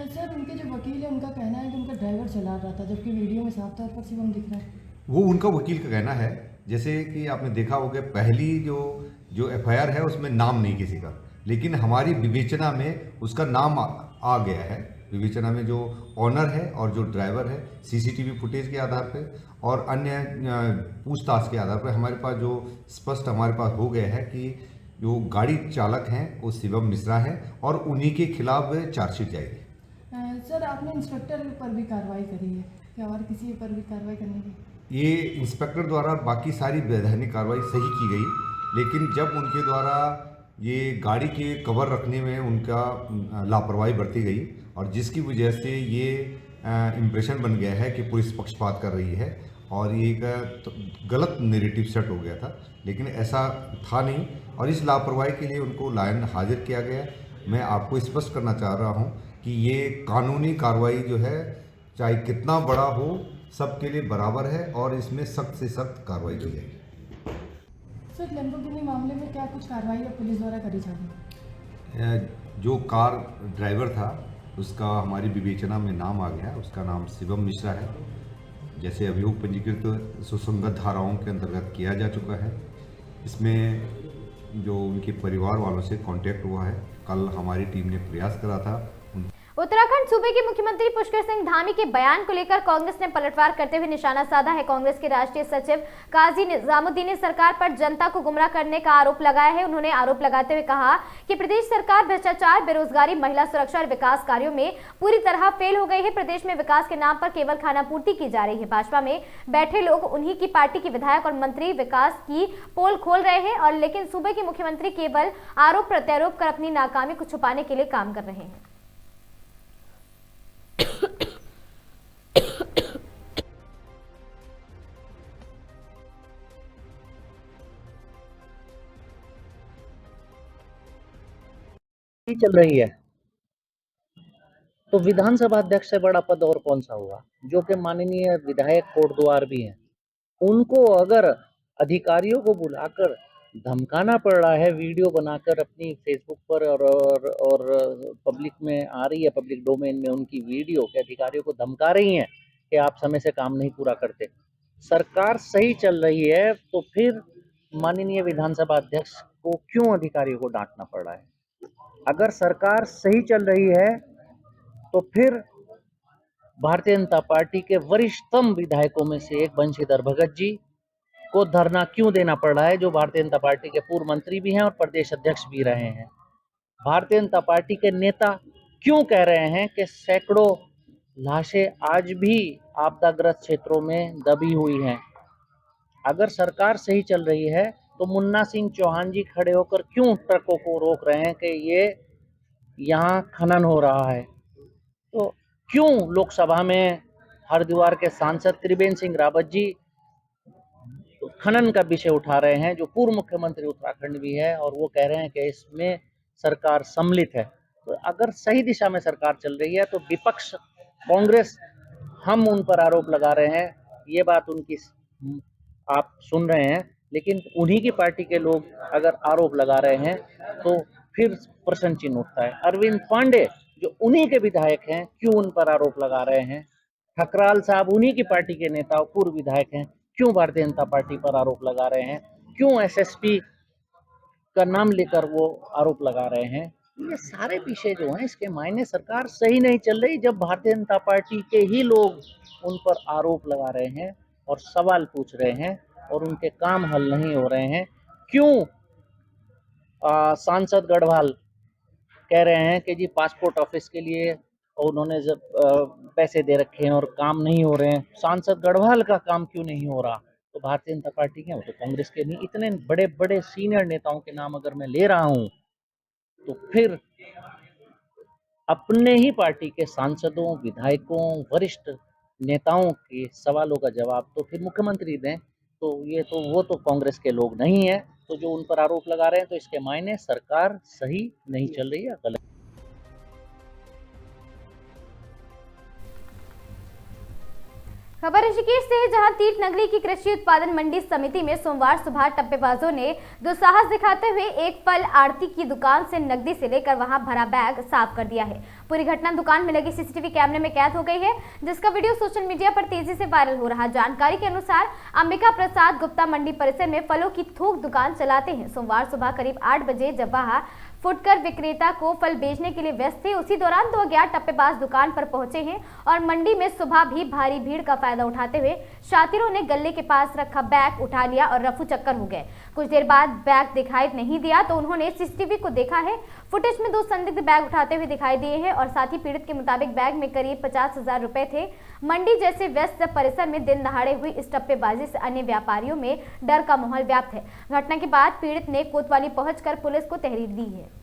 सर, उनके जो वकील है उनका कहना है कि उनका ड्राइवर चला रहा था, जबकि वीडियो में साफ तौर पर शिवम दिख रहा है। वो उनका वकील का कहना है। जैसे कि आपने देखा होगा पहली जो एफआईआर है उसमें नाम नहीं किसी का, लेकिन हमारी विवेचना में उसका नाम आ गया है। विवेचना में जो ऑनर है और जो ड्राइवर है सीसीटीवी फुटेज के आधार पे और अन्य पूछताछ के आधार पर हमारे पास जो स्पष्ट हमारे पास हो गया है कि जो गाड़ी चालक हैं वो शिवम मिश्रा है और उन्हीं के खिलाफ चार्जशीट जाएगी। सर, आपने इंस्पेक्टर पर भी कार्रवाई करी है क्या और किसी पर भी कार्रवाई करने की? ये इंस्पेक्टर द्वारा बाकी सारी वैधानिक कार्रवाई सही की गई, लेकिन जब उनके द्वारा ये गाड़ी के कवर रखने में उनका लापरवाही बरती गई और जिसकी वजह से ये इम्प्रेशन बन गया है कि पुलिस पक्षपात कर रही है और ये गलत नैरेटिव सेट हो गया था, लेकिन ऐसा था नहीं और इस लापरवाही के लिए उनको लाइन हाजिर किया गया। मैं आपको स्पष्ट करना चाह रहा हूँ कि ये कानूनी कार्रवाई जो है चाहे कितना बड़ा हो सबके लिए बराबर है और इसमें सख्त से सख्त कार्रवाई की जाएगी। सर, लैम्बोर्गिनी मामले में क्या कुछ कार्रवाई पुलिस द्वारा करी जा रही है? जो कार ड्राइवर था उसका हमारी विवेचना में नाम आ गया। उसका नाम शिवम मिश्रा है। जैसे अभियोग पंजीकृत सुसंगत धाराओं के अंतर्गत किया जा चुका है। इसमें जो उनके परिवार वालों से कांटेक्ट हुआ है। कल हमारी टीम ने प्रयास करा था। उत्तराखंड सूबे के मुख्यमंत्री पुष्कर सिंह धामी के बयान को लेकर कांग्रेस ने पलटवार करते हुए निशाना साधा है। कांग्रेस के राष्ट्रीय सचिव काजी निजामुद्दीन ने सरकार पर जनता को गुमराह करने का आरोप लगाया है। उन्होंने आरोप लगाते हुए कहा कि प्रदेश सरकार भ्रष्टाचार, बेरोजगारी, महिला सुरक्षा और विकास कार्यों में पूरी तरह फेल हो गई है। प्रदेश में विकास के नाम पर केवल खानापूर्ति की जा रही है। भाजपा में बैठे लोग उन्हीं की पार्टी के विधायक और मंत्री विकास की पोल खोल रहे हैं और लेकिन सूबे के मुख्यमंत्री केवल आरोप प्रत्यारोप कर अपनी नाकामी को छुपाने के लिए काम कर रहे हैं। चल रही है तो विधानसभा अध्यक्ष से बड़ा पद और कौन सा हुआ, जो कि माननीय विधायक कोटद्वार भी हैं। उनको अगर अधिकारियों को बुलाकर धमकाना पड़ रहा है, वीडियो बनाकर अपनी फेसबुक पर और पब्लिक में आ रही है, पब्लिक डोमेन में उनकी वीडियो के अधिकारियों को धमका रही हैं कि आप समय से काम नहीं पूरा करते। सरकार सही चल रही है तो फिर माननीय विधानसभा अध्यक्ष को क्यों अधिकारियों को डांटना पड़ रहा है? अगर सरकार सही चल रही है तो फिर भारतीय जनता पार्टी के वरिष्ठतम विधायकों में से एक बंशीधर भगत जी को धरना क्यों देना पड़ रहा है, जो भारतीय जनता पार्टी के पूर्व मंत्री भी हैं और प्रदेश अध्यक्ष भी रहे हैं। भारतीय जनता पार्टी के नेता क्यों कह रहे हैं कि सैकड़ों लाशें आज भी आपदाग्रस्त क्षेत्रों में दबी हुई हैं। अगर सरकार सही चल रही है तो मुन्ना सिंह चौहान जी खड़े होकर क्यों ट्रकों को रोक रहे हैं कि ये यहाँ खनन हो रहा है? तो क्यों लोकसभा में हरिद्वार के सांसद त्रिवेंद्र सिंह रावत जी खनन का विषय उठा रहे हैं, जो पूर्व मुख्यमंत्री उत्तराखंड भी है, और वो कह रहे हैं कि इसमें सरकार सम्मिलित है। तो अगर सही दिशा में सरकार चल रही है तो विपक्ष कांग्रेस, हम उन पर आरोप लगा रहे हैं, ये बात उनकी आप सुन रहे हैं, लेकिन उन्हीं की पार्टी के लोग अगर आरोप लगा रहे हैं तो फिर प्रश्न चिन्ह उठता है। अरविंद पांडे जो उन्हीं के विधायक हैं, क्यों उन पर आरोप लगा रहे हैं? ठकराल साहब उन्हीं की पार्टी के नेता और पूर्व विधायक हैं, क्यों भारतीय जनता पार्टी पर आरोप लगा रहे हैं? क्यों एसएसपी का नाम लेकर वो आरोप लगा रहे हैं? ये सारे विषय जो हैं, इसके मायने सरकार सही नहीं चल रही जब भारतीय जनता पार्टी के ही लोग उन पर आरोप लगा रहे हैं और सवाल पूछ रहे हैं और उनके काम हल नहीं हो रहे हैं। क्यों सांसद गढ़वाल कह रहे हैं कि जी पासपोर्ट ऑफिस के लिए उन्होंने जब पैसे दे रखे हैं और काम नहीं हो रहे हैं? सांसद गढ़वाल का काम क्यों नहीं हो रहा? तो भारतीय जनता पार्टी के, वो तो कांग्रेस के नहीं। इतने बड़े बड़े सीनियर नेताओं के नाम अगर मैं ले रहा हूं तो फिर अपने ही पार्टी के सांसदों, विधायकों, वरिष्ठ नेताओं के सवालों का जवाब तो फिर मुख्यमंत्री दें। तो ये तो वो तो कांग्रेस के लोग नहीं है, तो जो उन पर आरोप लगा रहे हैं, तो इसके मायने सरकार सही नहीं चल रही है, गलत। खबर ऋषिकेश से, जहां तीर्थ नगरी की कृषि उत्पादन मंडी समिति में सोमवार सुबह टप्पेबाजों ने दुस्साहस दिखाते हुए एक फल आढ़ती की दुकान से नकदी से लेकर वहां भरा बैग साफ कर दिया है। पूरी घटना दुकान में लगे सीसीटीवी कैमरे में कैद हो गई है, जिसका वीडियो सोशल मीडिया पर तेजी से वायरल हो रहा है। जानकारी के अनुसार अंबिका प्रसाद गुप्ता मंडी परिसर में फलों की थोक दुकान चलाते हैं। सोमवार सुबह करीब 8 बजे जब वह फुटकर विक्रेता को फल बेचने के लिए व्यस्त थे, उसी दौरान 2 अज्ञात टप्पेबाज दुकान पर पहुंचे हैं और मंडी में सुबह भी भारी भीड़ का फायदा उठाते हुए शातिरों ने गले के पास रखा बैग उठा लिया और रफू चक्कर हो गए। कुछ देर बाद बैग दिखाई नहीं दिया तो उन्होंने सीसीटीवी को देखा है। फुटेज में 2 संदिग्ध बैग उठाते हुए दिखाई दिए हैं और साथ ही पीड़ित के मुताबिक बैग में करीब 50,000 रुपए थे। मंडी जैसे व्यस्त परिसर में दिन दहाड़े हुई इस टप्पेबाजी से अन्य व्यापारियों में डर का माहौल व्याप्त है। घटना के बाद पीड़ित ने कोतवाली पहुंचकर पुलिस को तहरीर दी है।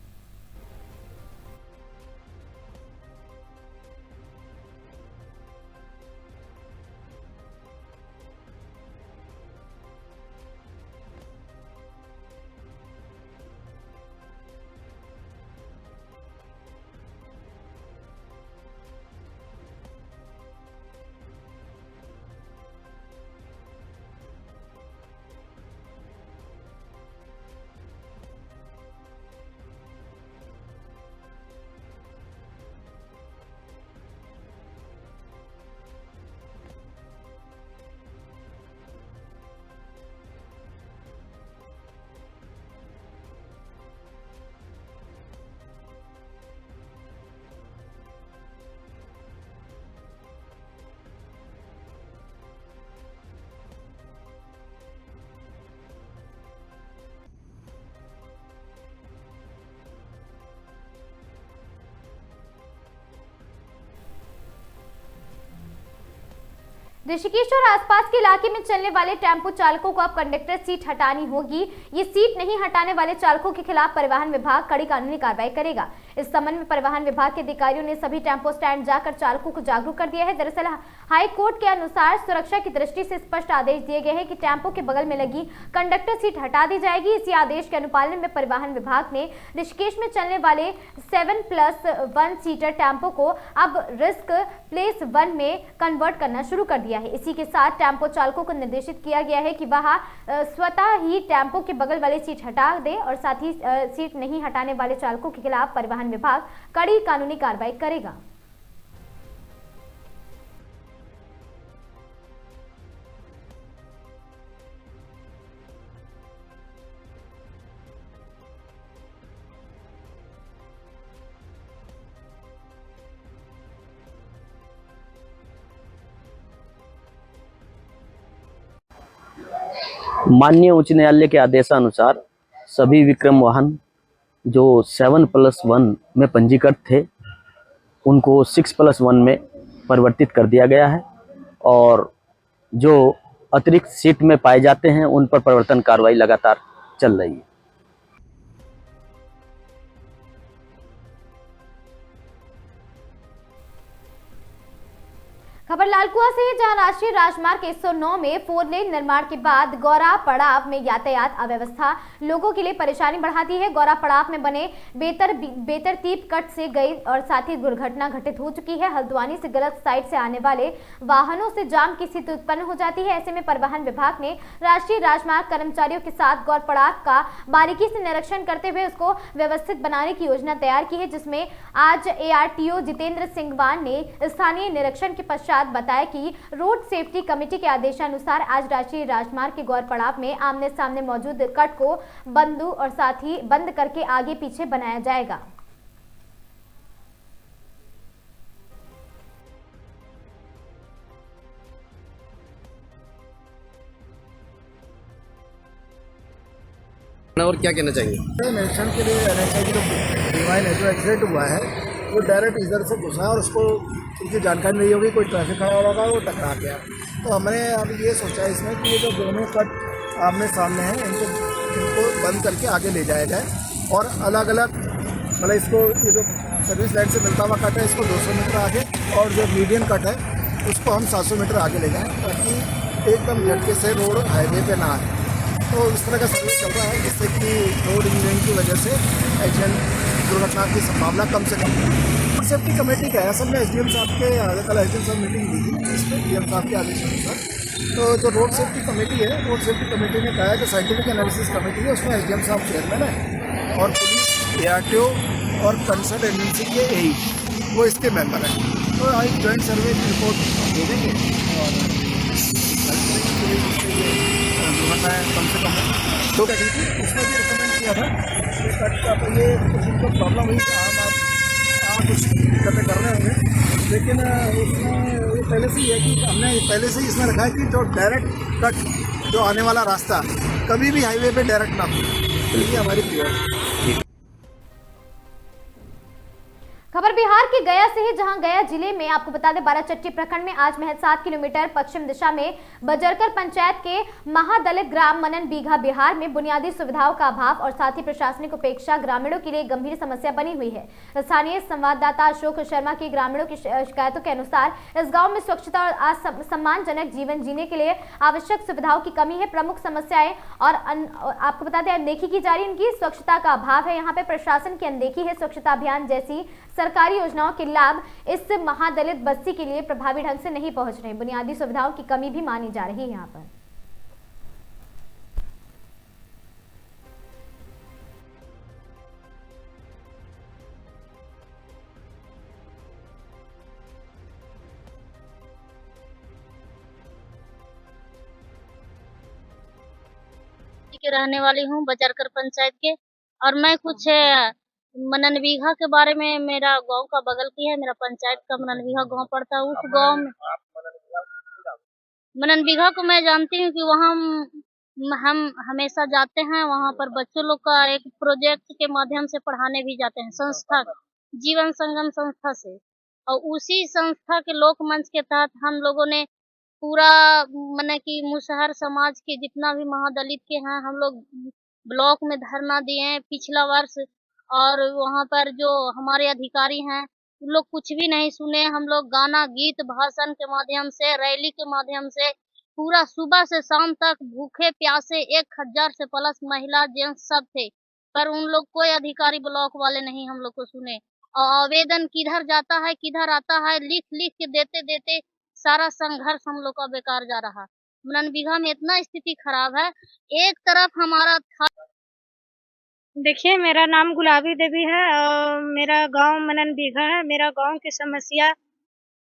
ऋषिकेश और आसपास के इलाके में चलने वाले टेम्पो चालकों को अब कंडक्टर सीट हटानी होगी। ये सीट नहीं हटाने वाले चालकों के खिलाफ परिवहन विभाग कड़ी कानूनी कार्रवाई करेगा। इस संबंध में परिवहन विभाग के अधिकारियों ने सभी टेम्पो स्टैंड जाकर चालकों को जागरूक कर दिया है। दरअसल हाई कोर्ट के अनुसार सुरक्षा की दृष्टि से स्पष्ट आदेश दिए गए हैं कि टेम्पो के बगल में लगी कंडक्टर सीट हटा दी जाएगी। इसी आदेश के अनुपालन में परिवहन विभाग ने ऋषिकेश में चलने वाले 7+1 सीटर टेम्पो को अब रिस्क प्लेस 1 में कन्वर्ट करना शुरू कर दिया है। इसी के साथ टेम्पो चालकों को निर्देशित किया गया है कि वह स्वतः ही टेम्पो के बगल वाली सीट हटा दे और साथ ही सीट नहीं हटाने वाले चालकों के खिलाफ परिवहन विभाग कड़ी कानूनी कार्रवाई करेगा। माननीय उच्च न्यायालय के आदेशानुसार सभी विक्रम वाहन जो 7+1 में पंजीकृत थे उनको 6+1 में परिवर्तित कर दिया गया है और जो अतिरिक्त सीट में पाए जाते हैं उन पर परिवर्तन कार्रवाई लगातार चल रही है। खबर लालकुआ से है, जहां राष्ट्रीय राजमार्ग 109 में 4 लेन निर्माण के बाद गौरा पड़ाव में यातायात अव्यवस्था लोगों के लिए परेशानी बढ़ाती है। गौरा पड़ाव में बने बेतरतीब कट से गई और साथ ही दुर्घटना घटित हो चुकी है। हल्द्वानी से गलत साइड से आने वाले वाहनों से जाम की स्थिति उत्पन्न हो जाती है। ऐसे में परिवहन विभाग ने राष्ट्रीय राजमार्ग कर्मचारियों के साथ गौर पड़ाव का बारीकी से निरीक्षण करते हुए उसको व्यवस्थित बनाने की योजना तैयार की है, जिसमें आज ARTO जितेंद्र सिंहवान ने स्थानीय निरीक्षण के पश्चात बताया कि रोड सेफ्टी कमेटी के आदेशानुसार आज राष्ट्रीय राजमार्ग के गौर पड़ाव में आमने सामने मौजूद कट को बंदू और साथ ही बंद करके आगे पीछे बनाया जाएगा। और क्या कहना चाहेंगे? निरीक्षण के लिए NHAI की जो डिवाइन है जो एक्सीडेंट हुआ है वो डायरेक्ट इधर से घुसा और उसको उनकी जानकारी नहीं होगी, कोई ट्रैफिक खड़ा होगा वो टकरा गया। तो हमने अब ये सोचा इसमें कि ये जो दोनों कट आमने सामने हैं इनको बंद करके आगे ले जाया जाए और अलग अलग मतलब इसको ये जो सर्विस लाइन से मिलता हुआ कट है इसको 200 मीटर आगे और जो मीडियम कट है उसको हम 700 मीटर आगे ले जाएँ ताकि एकदम झटके से रोड हाईवे पे ना आए। तो इस तरह का सर्विस चल रहा है जिससे कि रोड इंजीनियरिंग की वजह से एक्सीडेंट दुर्घटना की संभावना कम से कम है। सेफ्टी कमेटी का है, असल में SDM साहब के कल SDM साहब मीटिंग हुई थी इसमें DM साहब के आदेशानुसार। तो जो रोड सेफ्टी कमेटी है रोड सेफ्टी कमेटी ने कहा है कि साइंटिफिक एनालिसिस कमेटी है उसमें SDM साहब चेयरमैन है और पुलिस ARTO और कंसर्न एजेंसी के AE वो इसके मेंबर हैं। तो एक जॉइंट सर्वे की रिपोर्ट दे देंगे और दुर्घटनाएँ कम से कम तो क्या थी उसमें भी रिकमेंड किया था कि कट का तो ये कुछ उनको प्रॉब्लम हुई आप कुछ दिक्कतें कर रहे होंगे लेकिन उसमें ये पहले से ही है कि हमने पहले से ही इसमें रखा है कि जो डायरेक्ट कट जो आने वाला रास्ता कभी भी हाईवे पे डायरेक्ट ना हो, तो ये हमारी प्रियोरिटी। खबर बिहार के गया से है, जहां गया जिले में आपको बता दें बाराचट्टी प्रखंड में आज महज 7 किलोमीटर पश्चिम दिशा में बजरकर पंचायत के महादलित ग्राम मनन बीघा बिहार में बुनियादी सुविधाओं का अभाव और साथ ही प्रशासनिक उपेक्षा ग्रामीणों के लिए गंभीर समस्या बनी हुई है। स्थानीय संवाददाता अशोक शर्मा के ग्रामीणों की शिकायतों के अनुसार इस गाँव में स्वच्छता और सम्मानजनक जीवन जीने के लिए आवश्यक सुविधाओं की कमी है। प्रमुख समस्याएं और आपको बता दें अनदेखी की जा रही है, इनकी स्वच्छता का अभाव है। यहाँ पे प्रशासन की अनदेखी है। स्वच्छता अभियान जैसी सरकारी योजनाओं के लाभ इस महादलित बस्ती के लिए प्रभावी ढंग से नहीं पहुंच रहे। बुनियादी सुविधाओं की कमी भी मानी जा रही है यहाँ पर। के रहने वाली हूँ बजरकर पंचायत के और मैं कुछ मनन बीघा के बारे में, मेरा गांव का बगल की है, मेरा पंचायत का मनन बीघा गांव पड़ता है। उस गांव में मनन बीघा को मैं जानती हूँ कि वहाँ हम हमेशा जाते हैं। वहाँ पर बच्चों लोग का एक प्रोजेक्ट के माध्यम से पढ़ाने भी जाते हैं संस्था जीवन संगम संस्था से, और उसी संस्था के लोक मंच के तहत हम लोगों ने पूरा माने कि मुसहर समाज के जितना भी महादलित के हैं हम लोग ब्लॉक में धरना दिए हैं पिछला वर्ष, और वहाँ पर जो हमारे अधिकारी हैं उन लोग कुछ भी नहीं सुने। हम लोग गाना, गीत, भाषण के माध्यम से, रैली के माध्यम से पूरा सुबह से शाम तक भूखे प्यासे 1000 से प्लस महिला जेंट्स सब थे, पर उन लोग कोई अधिकारी ब्लॉक वाले नहीं हम लोग को सुने। और आवेदन किधर जाता है किधर आता है, लिख लिख के देते देते सारा संघर्ष हम लोग का बेकार जा रहा। मनन बीघा में इतना स्थिति खराब है, एक तरफ हमारा था। देखिए, मेरा नाम गुलाबी देवी है और मेरा गांव मनन बीघा है। मेरा गांव की समस्या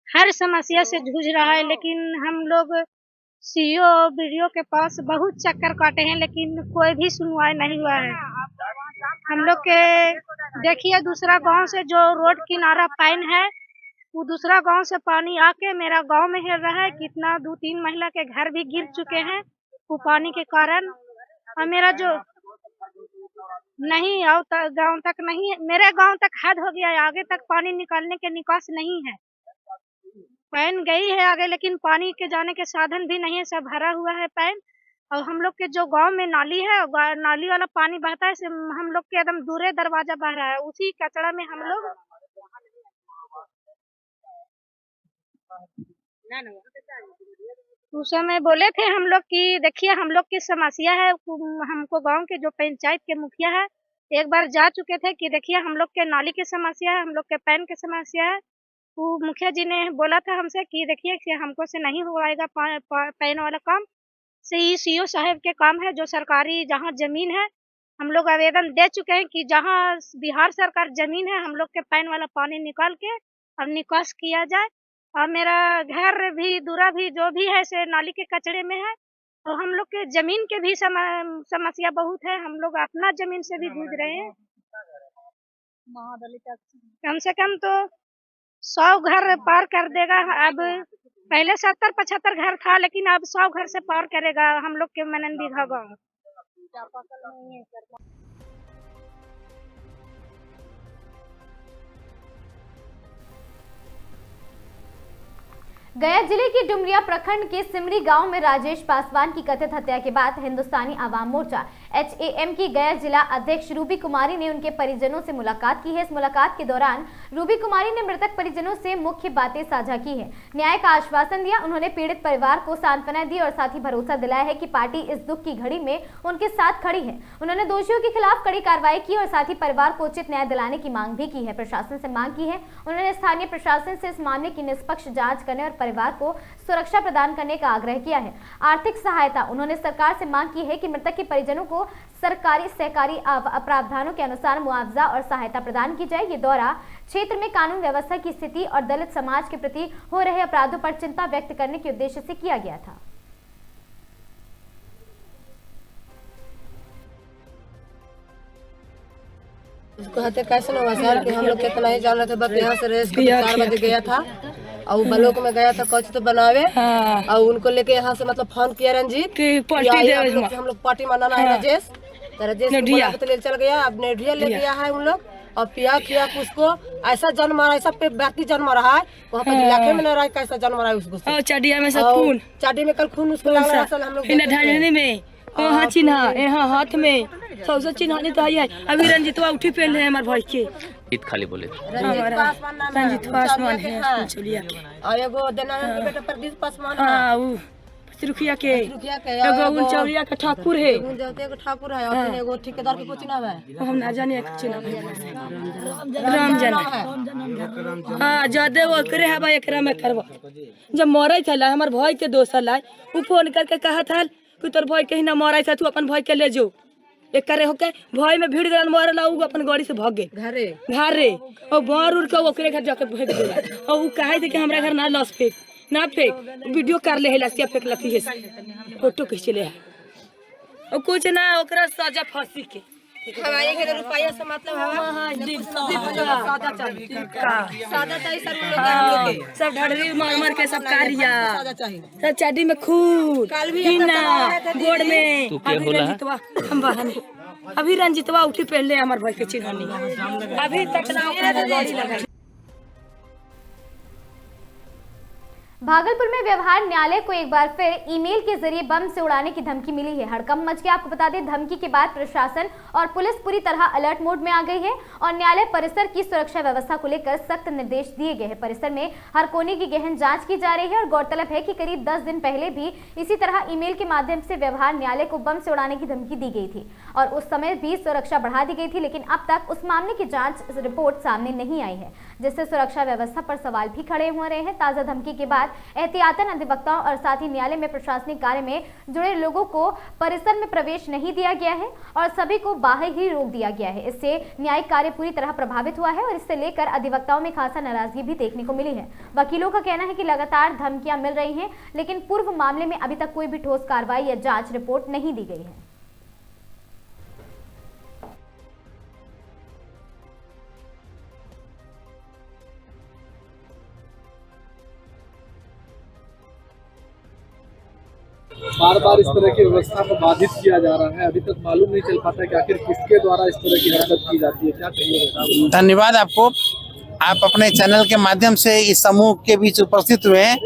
हर समस्या से जूझ रहा है, लेकिन हम लोग सीओ और बीडीओ के पास बहुत चक्कर काटे हैं, लेकिन कोई भी सुनवाई नहीं हुआ है। हम लोग के देखिए दूसरा गांव से जो रोड किनारा पाइन है, वो दूसरा गांव से पानी आके मेरा गांव में हिल रहा है। कितना 2-3 महिला के घर भी गिर चुके हैं वो पानी के कारण। और मेरा जो नहीं गांव तक नहीं, मेरे गांव तक हद हो गया है, आगे तक पानी निकालने के निकास नहीं है। पैन गई है आगे, लेकिन पानी के जाने के साधन भी नहीं है, सब भरा हुआ है पैन। और हम लोग के जो गांव में नाली है, नाली वाला पानी बहता है, हम लोग के एकदम दूरे दरवाजा बह रहा है, उसी कचरा में हम लोग उस समय बोले थे हम लोग कि देखिए हम लोग की समस्या है। हमको गांव के जो पंचायत के मुखिया है एक बार जा चुके थे कि देखिए हम लोग के नाली की समस्या है, हम लोग के पैन की समस्या है। वो मुखिया जी ने बोला था हमसे कि देखिए कि हमको से नहीं होगा पैन वाला काम, सीओ साहब के काम है। जो सरकारी जहाँ जमीन है हम लोग आवेदन दे चुके हैं कि जहाँ बिहार सरकार जमीन है हम लोग के पैन वाला पानी निकाल के अब निकास किया जाए। और मेरा घर भी दूरा भी जो भी है से नाली के कचड़े में है, और हम लोग के जमीन के भी समस्या बहुत है। हम लोग अपना जमीन से भी जूझ रहे हैं। कम से कम तो 100 घर पार कर देगा। अब पहले 70-75 घर था, लेकिन अब 100 घर से पार करेगा हम लोग के मनन बीघा गाँव। गया जिले के डुमरिया प्रखंड के सिमरी गांव में राजेश पासवान की कथित हत्या के बाद हिंदुस्तानी आवाम मोर्चा HAM की गया जिला अध्यक्ष रूबी कुमारी ने उनके परिजनों से मुलाकात की है। इस मुलाकात के दौरान रूबी कुमारी ने मृतक परिजनों से मुख्य बातें साझा की है, न्याय का आश्वासन दिया। उन्होंने पीड़ित परिवार को सांत्वना दी और साथ ही भरोसा दिलाया है कि पार्टी इस दुख की घड़ी में उनके साथ खड़ी है। उन्होंने दोषियों के खिलाफ कड़ी कार्रवाई की और साथ ही परिवार को उचित न्याय दिलाने की मांग भी की है। प्रशासन से मांग की है उन्होंने स्थानीय प्रशासन से इस मामले की निष्पक्ष जांच करने और परिवार को सुरक्षा प्रदान करने का आग्रह किया है। आर्थिक सहायता उन्होंने सरकार से मांग की है कि मृतक के परिजनों को सरकारी सहकारी प्रावधानों के अनुसार मुआवजा और सहायता प्रदान की जाए। ये दौरा क्षेत्र में कानून व्यवस्था की स्थिति और दलित समाज के प्रति हो रहे अपराधों पर चिंता व्यक्त करने के उद्देश्य से किया गया था। उसको हत्या कैसे हुआ सर कि हम लोग कितना ही जान रहे थे। बस यहाँ से रेस 4 बजे गया था और ब्लॉक में गया था कुछ तो बनावे। और उनको लेके यहाँ से मतलब फोन किया रंजीत हम लोग पार्टी मनाना है राजेश, तो राजेश को ले चल गया। अब नेढ़िया ले गया है उन लोग और पिया किया उसको ऐसा जन्म मारा, ऐसा पे व्यक्ति जन्म रहा है वहाँ पर इलाके में न रहा कैसा जन्म मारा है उसको। चाडिया में सब खून, चाडी में कल खून उसको लग रहा है। हम लोग में वहाँ चिन्हा यहाँ हाथ में सबसे चिन्हानी तो आई है। अभी रंजीतवा उठी पहन है हमारे भाई के इत खाली बोले रंजीत पासवान है चलिया के और एगो दनानंद के बेटा प्रदीप पासवान है, वो रुखिया के एगो उनचौरिया के ठाकुर है, एगो ठाकुर है और एगो ठेकेदार के कोचिना है। हम ना जाने चिन्हा राम जना हां जदे वो करे है भाई एकरा में करवा। जब मरै थला हमर भाई के दोस्त लाई उ फोन करके कहा था कि तोर भाई कहीं ना मरै था, तू अपन भाई के ले जो। एक करे होके भाई में भीड़ गलन मरला, उ अपन गाड़ी से भाग गए घरे और बार उड़ के ओकरे घर जाके भाग गए। और उ कहे थे कि हमरा घर ना लॉस फेंक ना फेंक, वीडियो कर ले लसिया फेंक लती है, फोटो खींच ले और कुछ ना ओकरा सजा फांसी के हवाई के रुपया से मतलब सादा चाहिए सर लोग सब ढड़री मार मार के सब कारिया सब चाटी में खून हिना गोड़ में। अभी रंजीतवा हम बहन अभी रंजीतवा उठी पहले हमारे भाई के चिन्हानी अभी तक ना गाड़ी लगा। भागलपुर में व्यवहार न्यायालय को एक बार फिर ईमेल के जरिए बम से उड़ाने की धमकी मिली है। हड़कंप मच गया। आपको बता दें, धमकी के बाद प्रशासन और पुलिस पूरी तरह अलर्ट मोड में आ गई है और न्यायालय परिसर की सुरक्षा व्यवस्था को लेकर सख्त निर्देश दिए गए हैं। परिसर में हर कोने की गहन जांच की जा रही है और गौरतलब है कि करीब 10 दिन पहले भी इसी तरह ईमेल के माध्यम से व्यवहार न्यायालय को बम से उड़ाने की धमकी दी गई थी और उस समय भी सुरक्षा बढ़ा दी गई थी, लेकिन अब तक उस मामले की जाँच रिपोर्ट सामने नहीं आई है, जिससे सुरक्षा व्यवस्था पर सवाल भी खड़े हो रहे हैं। ताजा धमकी के बाद एहतियातन अधिवक्ताओं और साथ ही न्यायालय में प्रशासनिक कार्य में जुड़े लोगों को परिसर में प्रवेश नहीं दिया गया है और सभी को बाहर ही रोक दिया गया है। इससे न्यायिक कार्य पूरी तरह प्रभावित हुआ है और इससे लेकर अधिवक्ताओं में खासा नाराजगी भी देखने को मिली है। वकीलों का कहना है कि लगातार धमकियां मिल रही हैं, लेकिन पूर्व मामले में अभी तक कोई भी ठोस कार्रवाई या जांच रिपोर्ट नहीं दी गई है। बार बार इस तरह की व्यवस्था को बाधित किया जा रहा है। अभी तक मालूम नहीं चल पाता कि आखिर किसके द्वारा इस तरह की हरकत की जाती है। क्या कहिए? धन्यवाद आपको, आप अपने चैनल के माध्यम से इस समूह के बीच उपस्थित हुए हैं।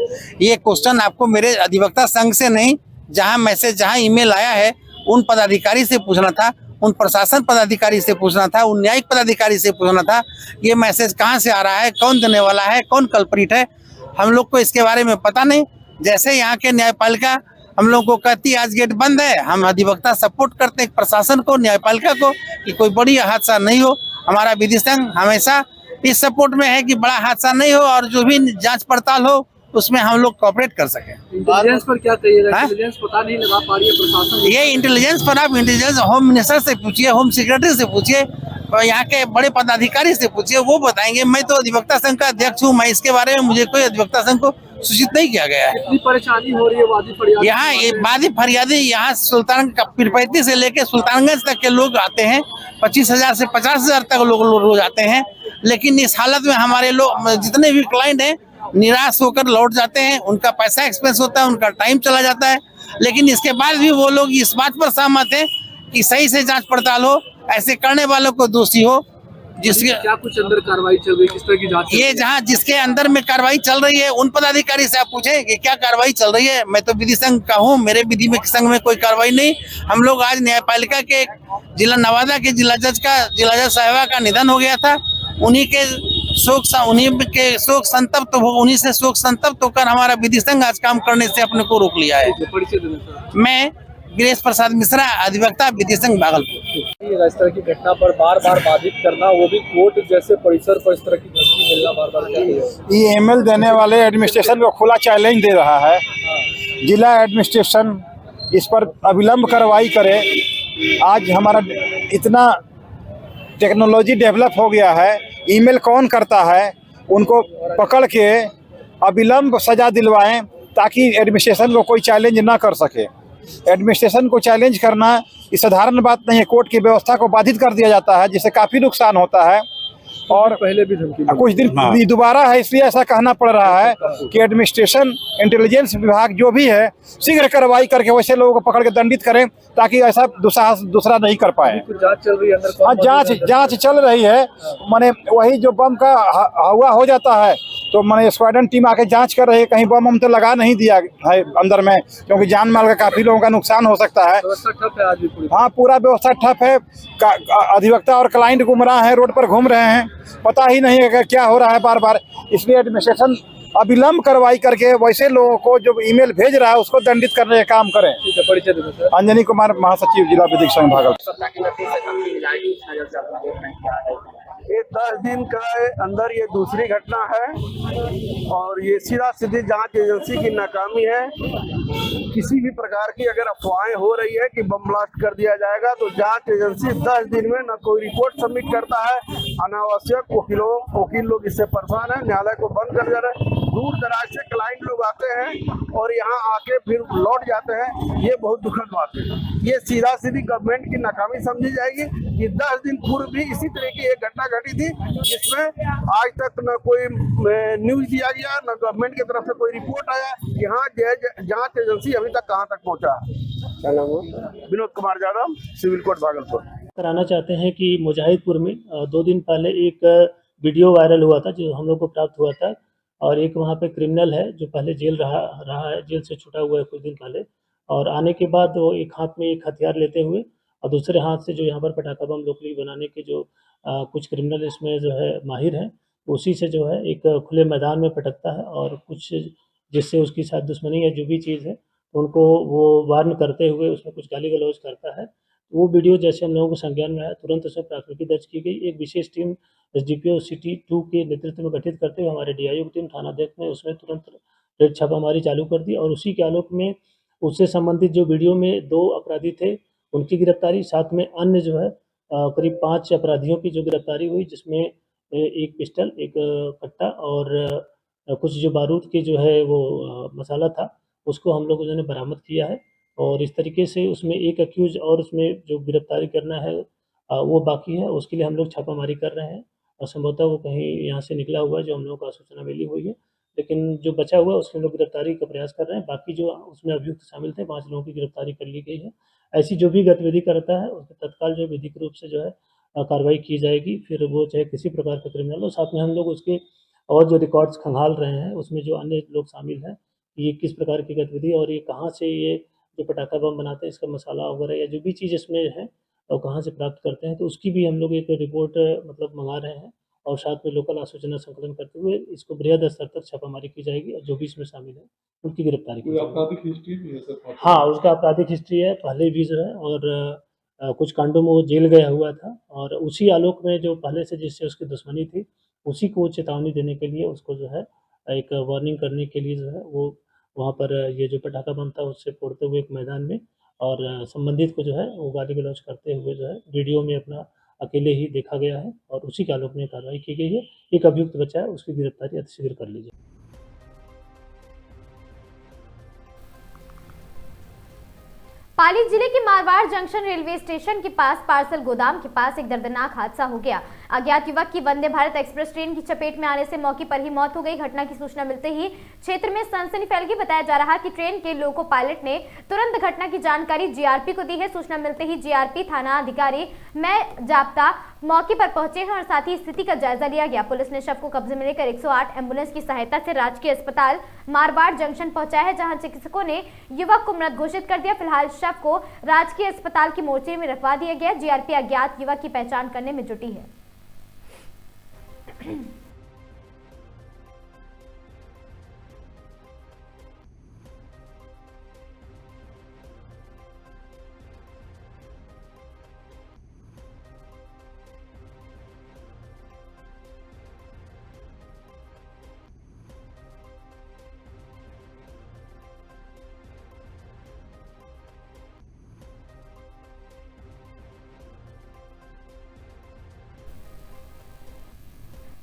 ये क्वेश्चन आपको मेरे अधिवक्ता संघ से नहीं, जहाँ ईमेल आया है उन पदाधिकारी से पूछना था, उन प्रशासन पदाधिकारी से पूछना था, उन न्यायिक पदाधिकारी से पूछना था। ये मैसेज कहाँ से आ रहा है, कौन देने वाला है, कौन कल्प्रिट है, हम लोग को इसके बारे में पता नहीं। जैसे यहाँ के न्यायपालिका हम लोग को कहती आज गेट बंद है, हम अधिवक्ता सपोर्ट करते हैं प्रशासन को, न्यायपालिका को कि कोई बड़ी हादसा नहीं हो। हमारा विधि संघ हमेशा इस सपोर्ट में है कि बड़ा हादसा नहीं हो और जो भी जांच पड़ताल हो उसमें हम लोग कोऑपरेट कर सकें। इंटेलिजेंस पर क्या कहिएगा? इंटेलिजेंस पता नहीं लगा पा रही है प्रशासन। ये इंटेलिजेंस पर आप इंटेलिजेंस होम मिनिस्टर से पूछिए, होम सेक्रेटरी से पूछिए, यहाँ के बड़े पदाधिकारी से पूछिए, वो बताएंगे। मैं तो अधिवक्ता संघ का अध्यक्ष हूँ, मैं इसके बारे में मुझे कोई अधिवक्ता संघ को सूचित नहीं किया गया है। कितनी परेशानी हो रही है वादी फरियादी? यहाँ वादी फरियादी यहाँ सुल्तान पीरपैती से लेकर सुल्तानगंज तक के लोग आते हैं। 25,000 से 50,000 तक लोग रोज आते हैं, लेकिन इस हालत में हमारे लोग जितने भी क्लाइंट हैं निराश होकर लौट जाते हैं। उनका पैसा एक्सपेंस होता है, उनका टाइम चला जाता है, लेकिन इसके बाद भी वो लोग इस बात पर सहमत हैं कि सही से जांच पड़ताल हो, ऐसे करने वालों को दोषी हो। जिसके क्या कुछ अंदर कार्रवाई चल रही है, किस तरह की जांच? ये जहाँ जिसके अंदर में कार्रवाई चल रही है उन पदाधिकारी से आप पूछें कि क्या कार्रवाई चल रही है। मैं तो विधि संघ का हूँ, मेरे विधि में संघ में कोई कार्रवाई नहीं। हम लोग आज न्यायपालिका के जिला नवादा के जिला जज साहिबा का निधन हो गया था, उन्हीं के शोक संतप्त उन्हीं से शोक संतप्त होकर हमारा विधि संघ आज काम करने से अपने को रोक लिया है। मैं गिरीश प्रसाद मिश्रा, अधिवक्ता, विधि संघ भागलपुर। इस तरह की घटना पर बार बार बाधित करना, वो भी कोर्ट जैसे परिसर पर इस तरह की धमकी मिलना बार बार। ये ईमेल देने वाले एडमिनिस्ट्रेशन को खुला चैलेंज दे रहा है। जिला एडमिनिस्ट्रेशन इस पर अविलंब कार्रवाई करे। आज हमारा इतना टेक्नोलॉजी डेवलप हो गया है, ईमेल कौन करता है उनको पकड़ के अविलंब सजा दिलवाएं ताकि एडमिनिस्ट्रेशन को कोई चैलेंज ना कर सके। एडमिनिस्ट्रेशन को चैलेंज करना ये साधारण बात नहीं है। कोर्ट की व्यवस्था को बाधित कर दिया जाता है, जिससे काफ़ी नुकसान होता है। और पहले भी धमकी कुछ दिन दोबारा है, इसलिए ऐसा कहना पड़ रहा है कि एडमिनिस्ट्रेशन, इंटेलिजेंस विभाग जो भी है शीघ्र कार्रवाई करके वैसे लोगों को पकड़ के दंडित करें ताकि ऐसा दूसरा नहीं कर पाए। जांच चल रही है अंदर? हाँ, जांच चल रही है। माने वही जो बम का हवा हो जाता है तो माने स्क्वाड्रन टीम आके जांच कर रही है, कहीं बम हम तो लगा नहीं दिया है अंदर में, क्योंकि जान माल का काफी लोगों का नुकसान हो सकता है। व्यवस्था ठप है आज भी पूरी? हाँ, पूरा व्यवस्था ठप है। अधिवक्ता और क्लाइंट गुमराह हैं, रोड पर घूम रहे हैं, पता ही नहीं है कि क्या हो रहा है बार बार। इसलिए एडमिनिस्ट्रेशन अविलंब कार्रवाई करके वैसे लोगों को जो ईमेल भेज रहा है उसको दंडित करने का काम करें। अंजनी कुमार, महासचिव, जिला विधिक संघ भागलपुर। ये 10 दिन का अंदर ये दूसरी घटना है और ये सीधी जांच एजेंसी की नाकामी है। किसी भी प्रकार की अगर अफवाहें हो रही है कि बम ब्लास्ट कर दिया जाएगा तो जांच एजेंसी 10 दिन में न कोई रिपोर्ट सबमिट करता है। अनावश्यक वकील लोग इससे परेशान है, न्यायालय को बंद कर जा रहे हैं। दूर दराज से क्लाइंट लोग आते हैं और यहाँ आके फिर लौट जाते हैं। ये बहुत दुखद बात है। ये सीधी गवर्नमेंट की नाकामी समझी जाएगी कि 10 दिन पूर्व भी इसी तरह की एक घटना घटी थी जिसमें आज तक न कोई न्यूज दिया गया, न गवर्नमेंट की तरफ से कोई रिपोर्ट आया। यहाँ जांच एजेंसी अभी तक कहाँ तक पहुँचा? Vinod Kumar Yadav, civil court Bhagalpur. कराना चाहते हैं कि मुजाहिदपुर में 2 दिन पहले एक वीडियो वायरल हुआ था जो हम लोग को प्राप्त हुआ था और एक वहाँ पे क्रिमिनल है जो पहले जेल रहा है, जेल से छूटा हुआ है कुछ दिन पहले, और आने के बाद वो एक हाथ में एक हथियार लेते हुए और दूसरे हाथ से जो यहाँ पर पटाखा बम लोकली बनाने के जो कुछ क्रिमिनल इसमें जो है माहिर हैं, उसी से जो है एक खुले मैदान में पटकता है और कुछ जिससे उसकी शायद दुश्मनी या जो भी चीज़ है उनको वो वार्न करते हुए उसमें कुछ गाली गलौज करता है। वो वीडियो जैसे हम लोगों को संज्ञान में आया, तुरंत उसमें प्राथमिकी दर्ज की गई। एक विशेष टीम एसडीपीओ सिटी 2 के नेतृत्व में गठित करते हुए हमारे डीआईओ की टीम थानाध्यक्ष ने उसमें तुरंत रेड छापामारी चालू कर दी और उसी के आलोक में उससे संबंधित जो वीडियो में 2 अपराधी थे उनकी गिरफ्तारी, साथ में अन्य जो है करीब 5 अपराधियों की जो गिरफ्तारी हुई, जिसमें एक पिस्टल, एक कट्टा और कुछ जो बारूद के जो है वो मसाला था, उसको हम लोगों ने बरामद किया है। और इस तरीके से उसमें एक एक्यूज़ और उसमें जो गिरफ्तारी करना है वो बाकी है, उसके लिए हम लोग छापामारी कर रहे हैं और संभवतः वो कहीं यहाँ से निकला हुआ है जो हम लोगों को सूचना मिली हुई है। लेकिन जो बचा हुआ है उसमें लोग गिरफ्तारी का प्रयास कर रहे हैं। बाकी जो उसमें अभियुक्त शामिल थे 5 लोगों की गिरफ्तारी कर ली गई है। ऐसी जो भी गतिविधि करता है उसमें तत्काल जो विधिक रूप से जो है कार्रवाई की जाएगी, फिर वो चाहे किसी प्रकार का क्रिमिनल हो। साथ में हम लोग उसके और जो रिकॉर्ड्स खंगाल रहे हैं उसमें जो अन्य लोग शामिल हैं, ये किस प्रकार की गतिविधि और ये कहाँ से ये जो पटाखा बम बनाते हैं इसका मसाला वगैरह या जो भी चीज़ इसमें है और कहाँ से प्राप्त करते हैं, तो उसकी भी हम लोग एक रिपोर्ट मतलब मंगा रहे हैं और साथ में लोकल आसूचना संकलन करते हुए इसको बृहद स्तर तक छापामारी की जाएगी और जो भी इसमें शामिल है उनकी गिरफ्तारी की जाएगी। आपराधिक हिस्ट्री भी है सर? हाँ, उसका आपराधिक हिस्ट्री है, पहले भी जो है और कुछ कांडों में वो जेल गया हुआ था और उसी आलोक में जो पहले से जिससे उसकी दुश्मनी थी, उसी को चेतावनी देने के लिए उसको जो है एक वार्निंग करने के लिए जो है वो वहाँ पर ये जो पटाखा बम था उससे फोड़ते हुए एक मैदान में और संबंधित को जो है वो गाली गलौज करते हुए जो है वीडियो में अपना अकेले ही देखा गया है और उसी के आलोक में कार्रवाई की गई है। एक अभियुक्त बचा है, उसकी गिरफ्तारी अतिशीघ्र कर ली जाए। पाली जिले के मारवाड़ जंक्शन रेलवे स्टेशन के पास पार्सल गोदाम के पास एक दर्दनाक हादसा हो गया। अज्ञात युवक की वंदे भारत एक्सप्रेस ट्रेन की चपेट में आने से मौके पर ही मौत हो गई। घटना की सूचना मिलते ही क्षेत्र में सनसनी फैल गई। बताया जा रहा कि ट्रेन के लोको पायलट ने तुरंत घटना की जानकारी जीआरपी को दी है। सूचना मिलते ही जीआरपी थाना अधिकारी मैं जाप्ता मौके पर पहुंचे हैं और साथ ही स्थिति का जायजा लिया गया। पुलिस ने शव को कब्जे में लेकर 108 एम्बुलेंस की सहायता से राजकीय अस्पताल मारवाड़ जंक्शन पहुंचाया है, जहां चिकित्सकों ने युवक को मृत घोषित कर दिया। फिलहाल शव को राजकीय अस्पताल की मोर्चरी में रखवा दिया गया। जीआरपी अज्ञात युवक की पहचान करने में जुटी है।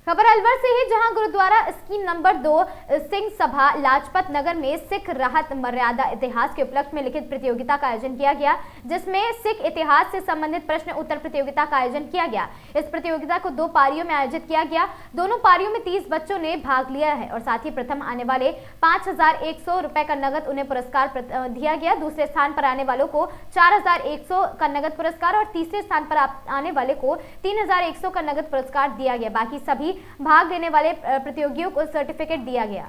खबर अलवर से है, जहां गुरुद्वारा स्कीम नंबर 2 सिंह सभा लाजपत नगर में सिख राहत मर्यादा इतिहास के उपलक्ष्य में लिखित प्रतियोगिता का आयोजन किया गया, जिसमें सिख इतिहास से संबंधित प्रश्न उत्तर प्रतियोगिता का आयोजन किया गया। इस प्रतियोगिता को 2 पारियों में आयोजित किया गया। दोनों पारियों में 30 बच्चों ने भाग लिया है और साथ ही प्रथम आने वाले 5100 रुपए का नगद उन्हें पुरस्कार दिया गया। दूसरे स्थान पर आने वालों को 4100 का नगद पुरस्कार और तीसरे स्थान पर आने वाले को 3100 का नगद पुरस्कार दिया गया। बाकी सभी भाग लेने वाले प्रतियोगियों को सर्टिफिकेट दिया गया।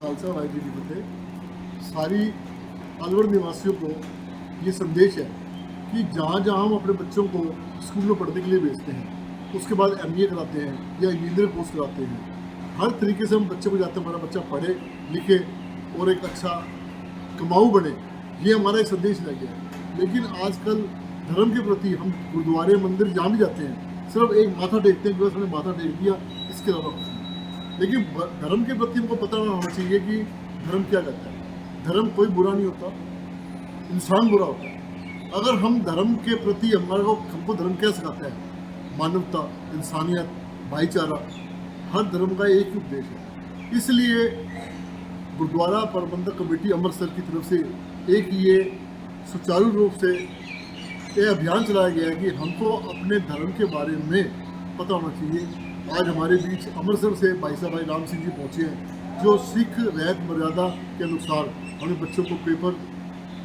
खालसा वाहिगुरू जी की फतेह। सारी अलवर निवासियों को ये संदेश है कि जहाँ जहाँ हम अपने बच्चों को स्कूल में पढ़ने के लिए भेजते हैं, उसके बाद MBA कराते हैं या इंजीनियरिंग कोर्स कराते हैं, हर तरीके से हम बच्चे को चाहते हैं हमारा बच्चा पढ़े लिखे और एक अच्छा कमाऊ बने। ये हमारा एक संदेश रह गया है। लेकिन आजकल धर्म के प्रति हम गुरुद्वारे मंदिर जहाँ भी जाते हैं सिर्फ एक माथा टेकते हैं कि बस हमने माथा टेक दिया, इसके अलावा कुछ नहीं। लेकिन धर्म के प्रति हमको पता होना चाहिए कि धर्म क्या कहता है। धर्म कोई बुरा नहीं होता, इंसान बुरा होता है। अगर हम धर्म के प्रति हमको धर्म क्या सिखाता है? मानवता, इंसानियत, भाईचारा। हर धर्म का एक ही उपदेश है। इसलिए गुरुद्वारा प्रबंधक कमेटी अमृतसर की तरफ से एक ये सुचारू रूप से ये अभियान चलाया गया है कि हमको अपने धर्म के बारे में पता होना चाहिए। आज हमारे बीच अमृतसर से भाई साहब भाई राम सिंह जी पहुँचे हैं, जो सिख रैत मर्यादा के अनुसार हमें बच्चों को पेपर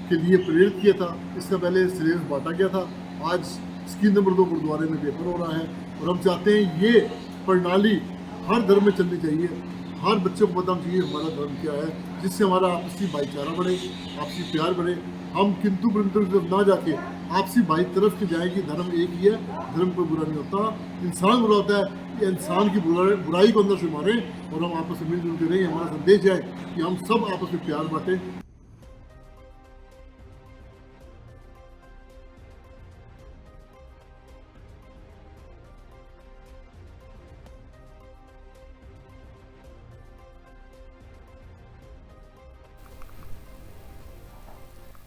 के लिए प्रेरित किया था। इसका पहले सिलेबस बांटा गया था, आज स्कीम नंबर 2 गुरुद्वारे में पेपर हो रहा है और हम चाहते हैं ये प्रणाली हर धर्म में चलनी चाहिए। हर बच्चे को पता होना चाहिए हमारा धर्म क्या है, जिससे हमारा आपसी भाईचारा बढ़े, आपसी प्यार बढ़े। हम किंतु परंतु की तरफ ना जाके आपसी भाई तरफ के जाए कि धर्म एक ही है, धर्म कोई बुरा नहीं होता, इंसान बुरा होता है। ये इंसान की बुराई को अंदर से मारे और हम आपस में मिलजुल के रहें। हमारा संदेश है कि हम सब आपस में प्यार बांटें।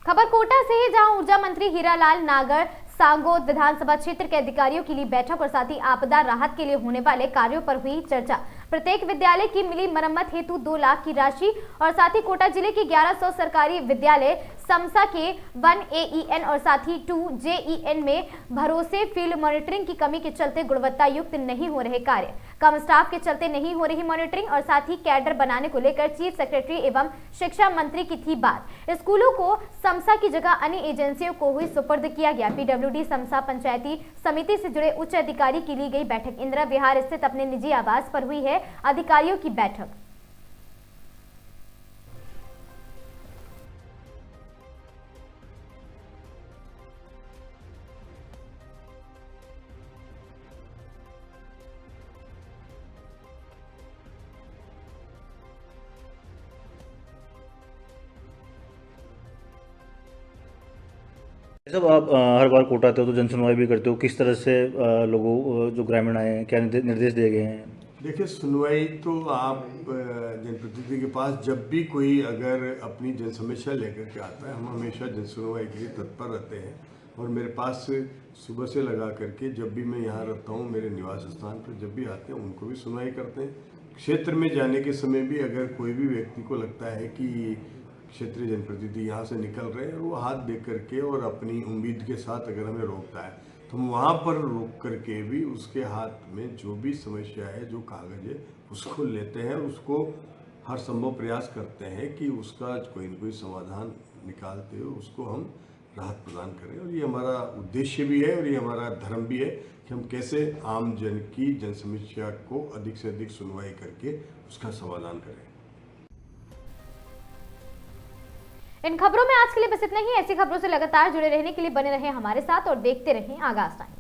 खबर कोटा से है, जहां ऊर्जा मंत्री हीरालाल नागर सांगोद विधानसभा क्षेत्र के अधिकारियों के लिए बैठक और साथ ही आपदा राहत के लिए होने वाले कार्यों पर हुई चर्चा। प्रत्येक विद्यालय की मिली मरम्मत हेतु 2 लाख की राशि और साथ ही कोटा जिले के 1100 सरकारी विद्यालय समसा के 1 AEN और साथ ही 2 JEN में भरोसे फील्ड मॉनिटरिंग की कमी के चलते गुणवत्ता युक्त नहीं हो रहे कार्य, कम स्टाफ के चलते नहीं हो रही मॉनिटरिंग और साथ ही कैडर बनाने को लेकर चीफ सेक्रेटरी एवं शिक्षा मंत्री की थी बात। स्कूलों को समसा की जगह अन्य एजेंसियों को हुई सुपर्द किया गया। PWD समसा पंचायती समिति से जुड़े उच्च अधिकारी की ली गई बैठक। इंदिरा विहार स्थित अपने निजी आवास पर हुई है अधिकारियों की बैठक। जब आप हर बार कोटा आते हो तो जन सुनवाई भी करते हो, किस तरह से लोगों जो ग्रामीण आए हैं क्या निर्देश दिए गए हैं? देखिए, सुनवाई तो आप जनप्रतिनिधि के पास जब भी कोई अगर अपनी जन समस्या लेकर के आता है, हम हमेशा जन सुनवाई के लिए तत्पर रहते हैं और मेरे पास सुबह से लगा करके जब भी मैं यहाँ रहता हूँ मेरे निवास स्थान पर जब भी आते हैं उनको भी सुनवाई करते हैं। क्षेत्र में जाने के समय भी अगर कोई भी व्यक्ति को लगता है कि क्षेत्रीय जनप्रतिनिधि यहाँ से निकल रहे हैं और वो हाथ देख करके और अपनी उम्मीद के साथ अगर हमें रोकता है तो हम वहाँ पर रोक करके भी उसके हाथ में जो भी समस्या है, जो कागज है, उसको लेते हैं और उसको हर संभव प्रयास करते हैं कि उसका कोई न कोई समाधान निकालते हुए उसको हम राहत प्रदान करें। और ये हमारा उद्देश्य भी है और ये हमारा धर्म भी है कि हम कैसे आम जन की जन समस्या को अधिक से अधिक सुनवाई करके उसका समाधान करें। इन खबरों में आज के लिए बस इतना ही। ऐसी खबरों से लगातार जुड़े रहने के लिए बने रहें हमारे साथ और देखते रहें आगाज टाइम्स।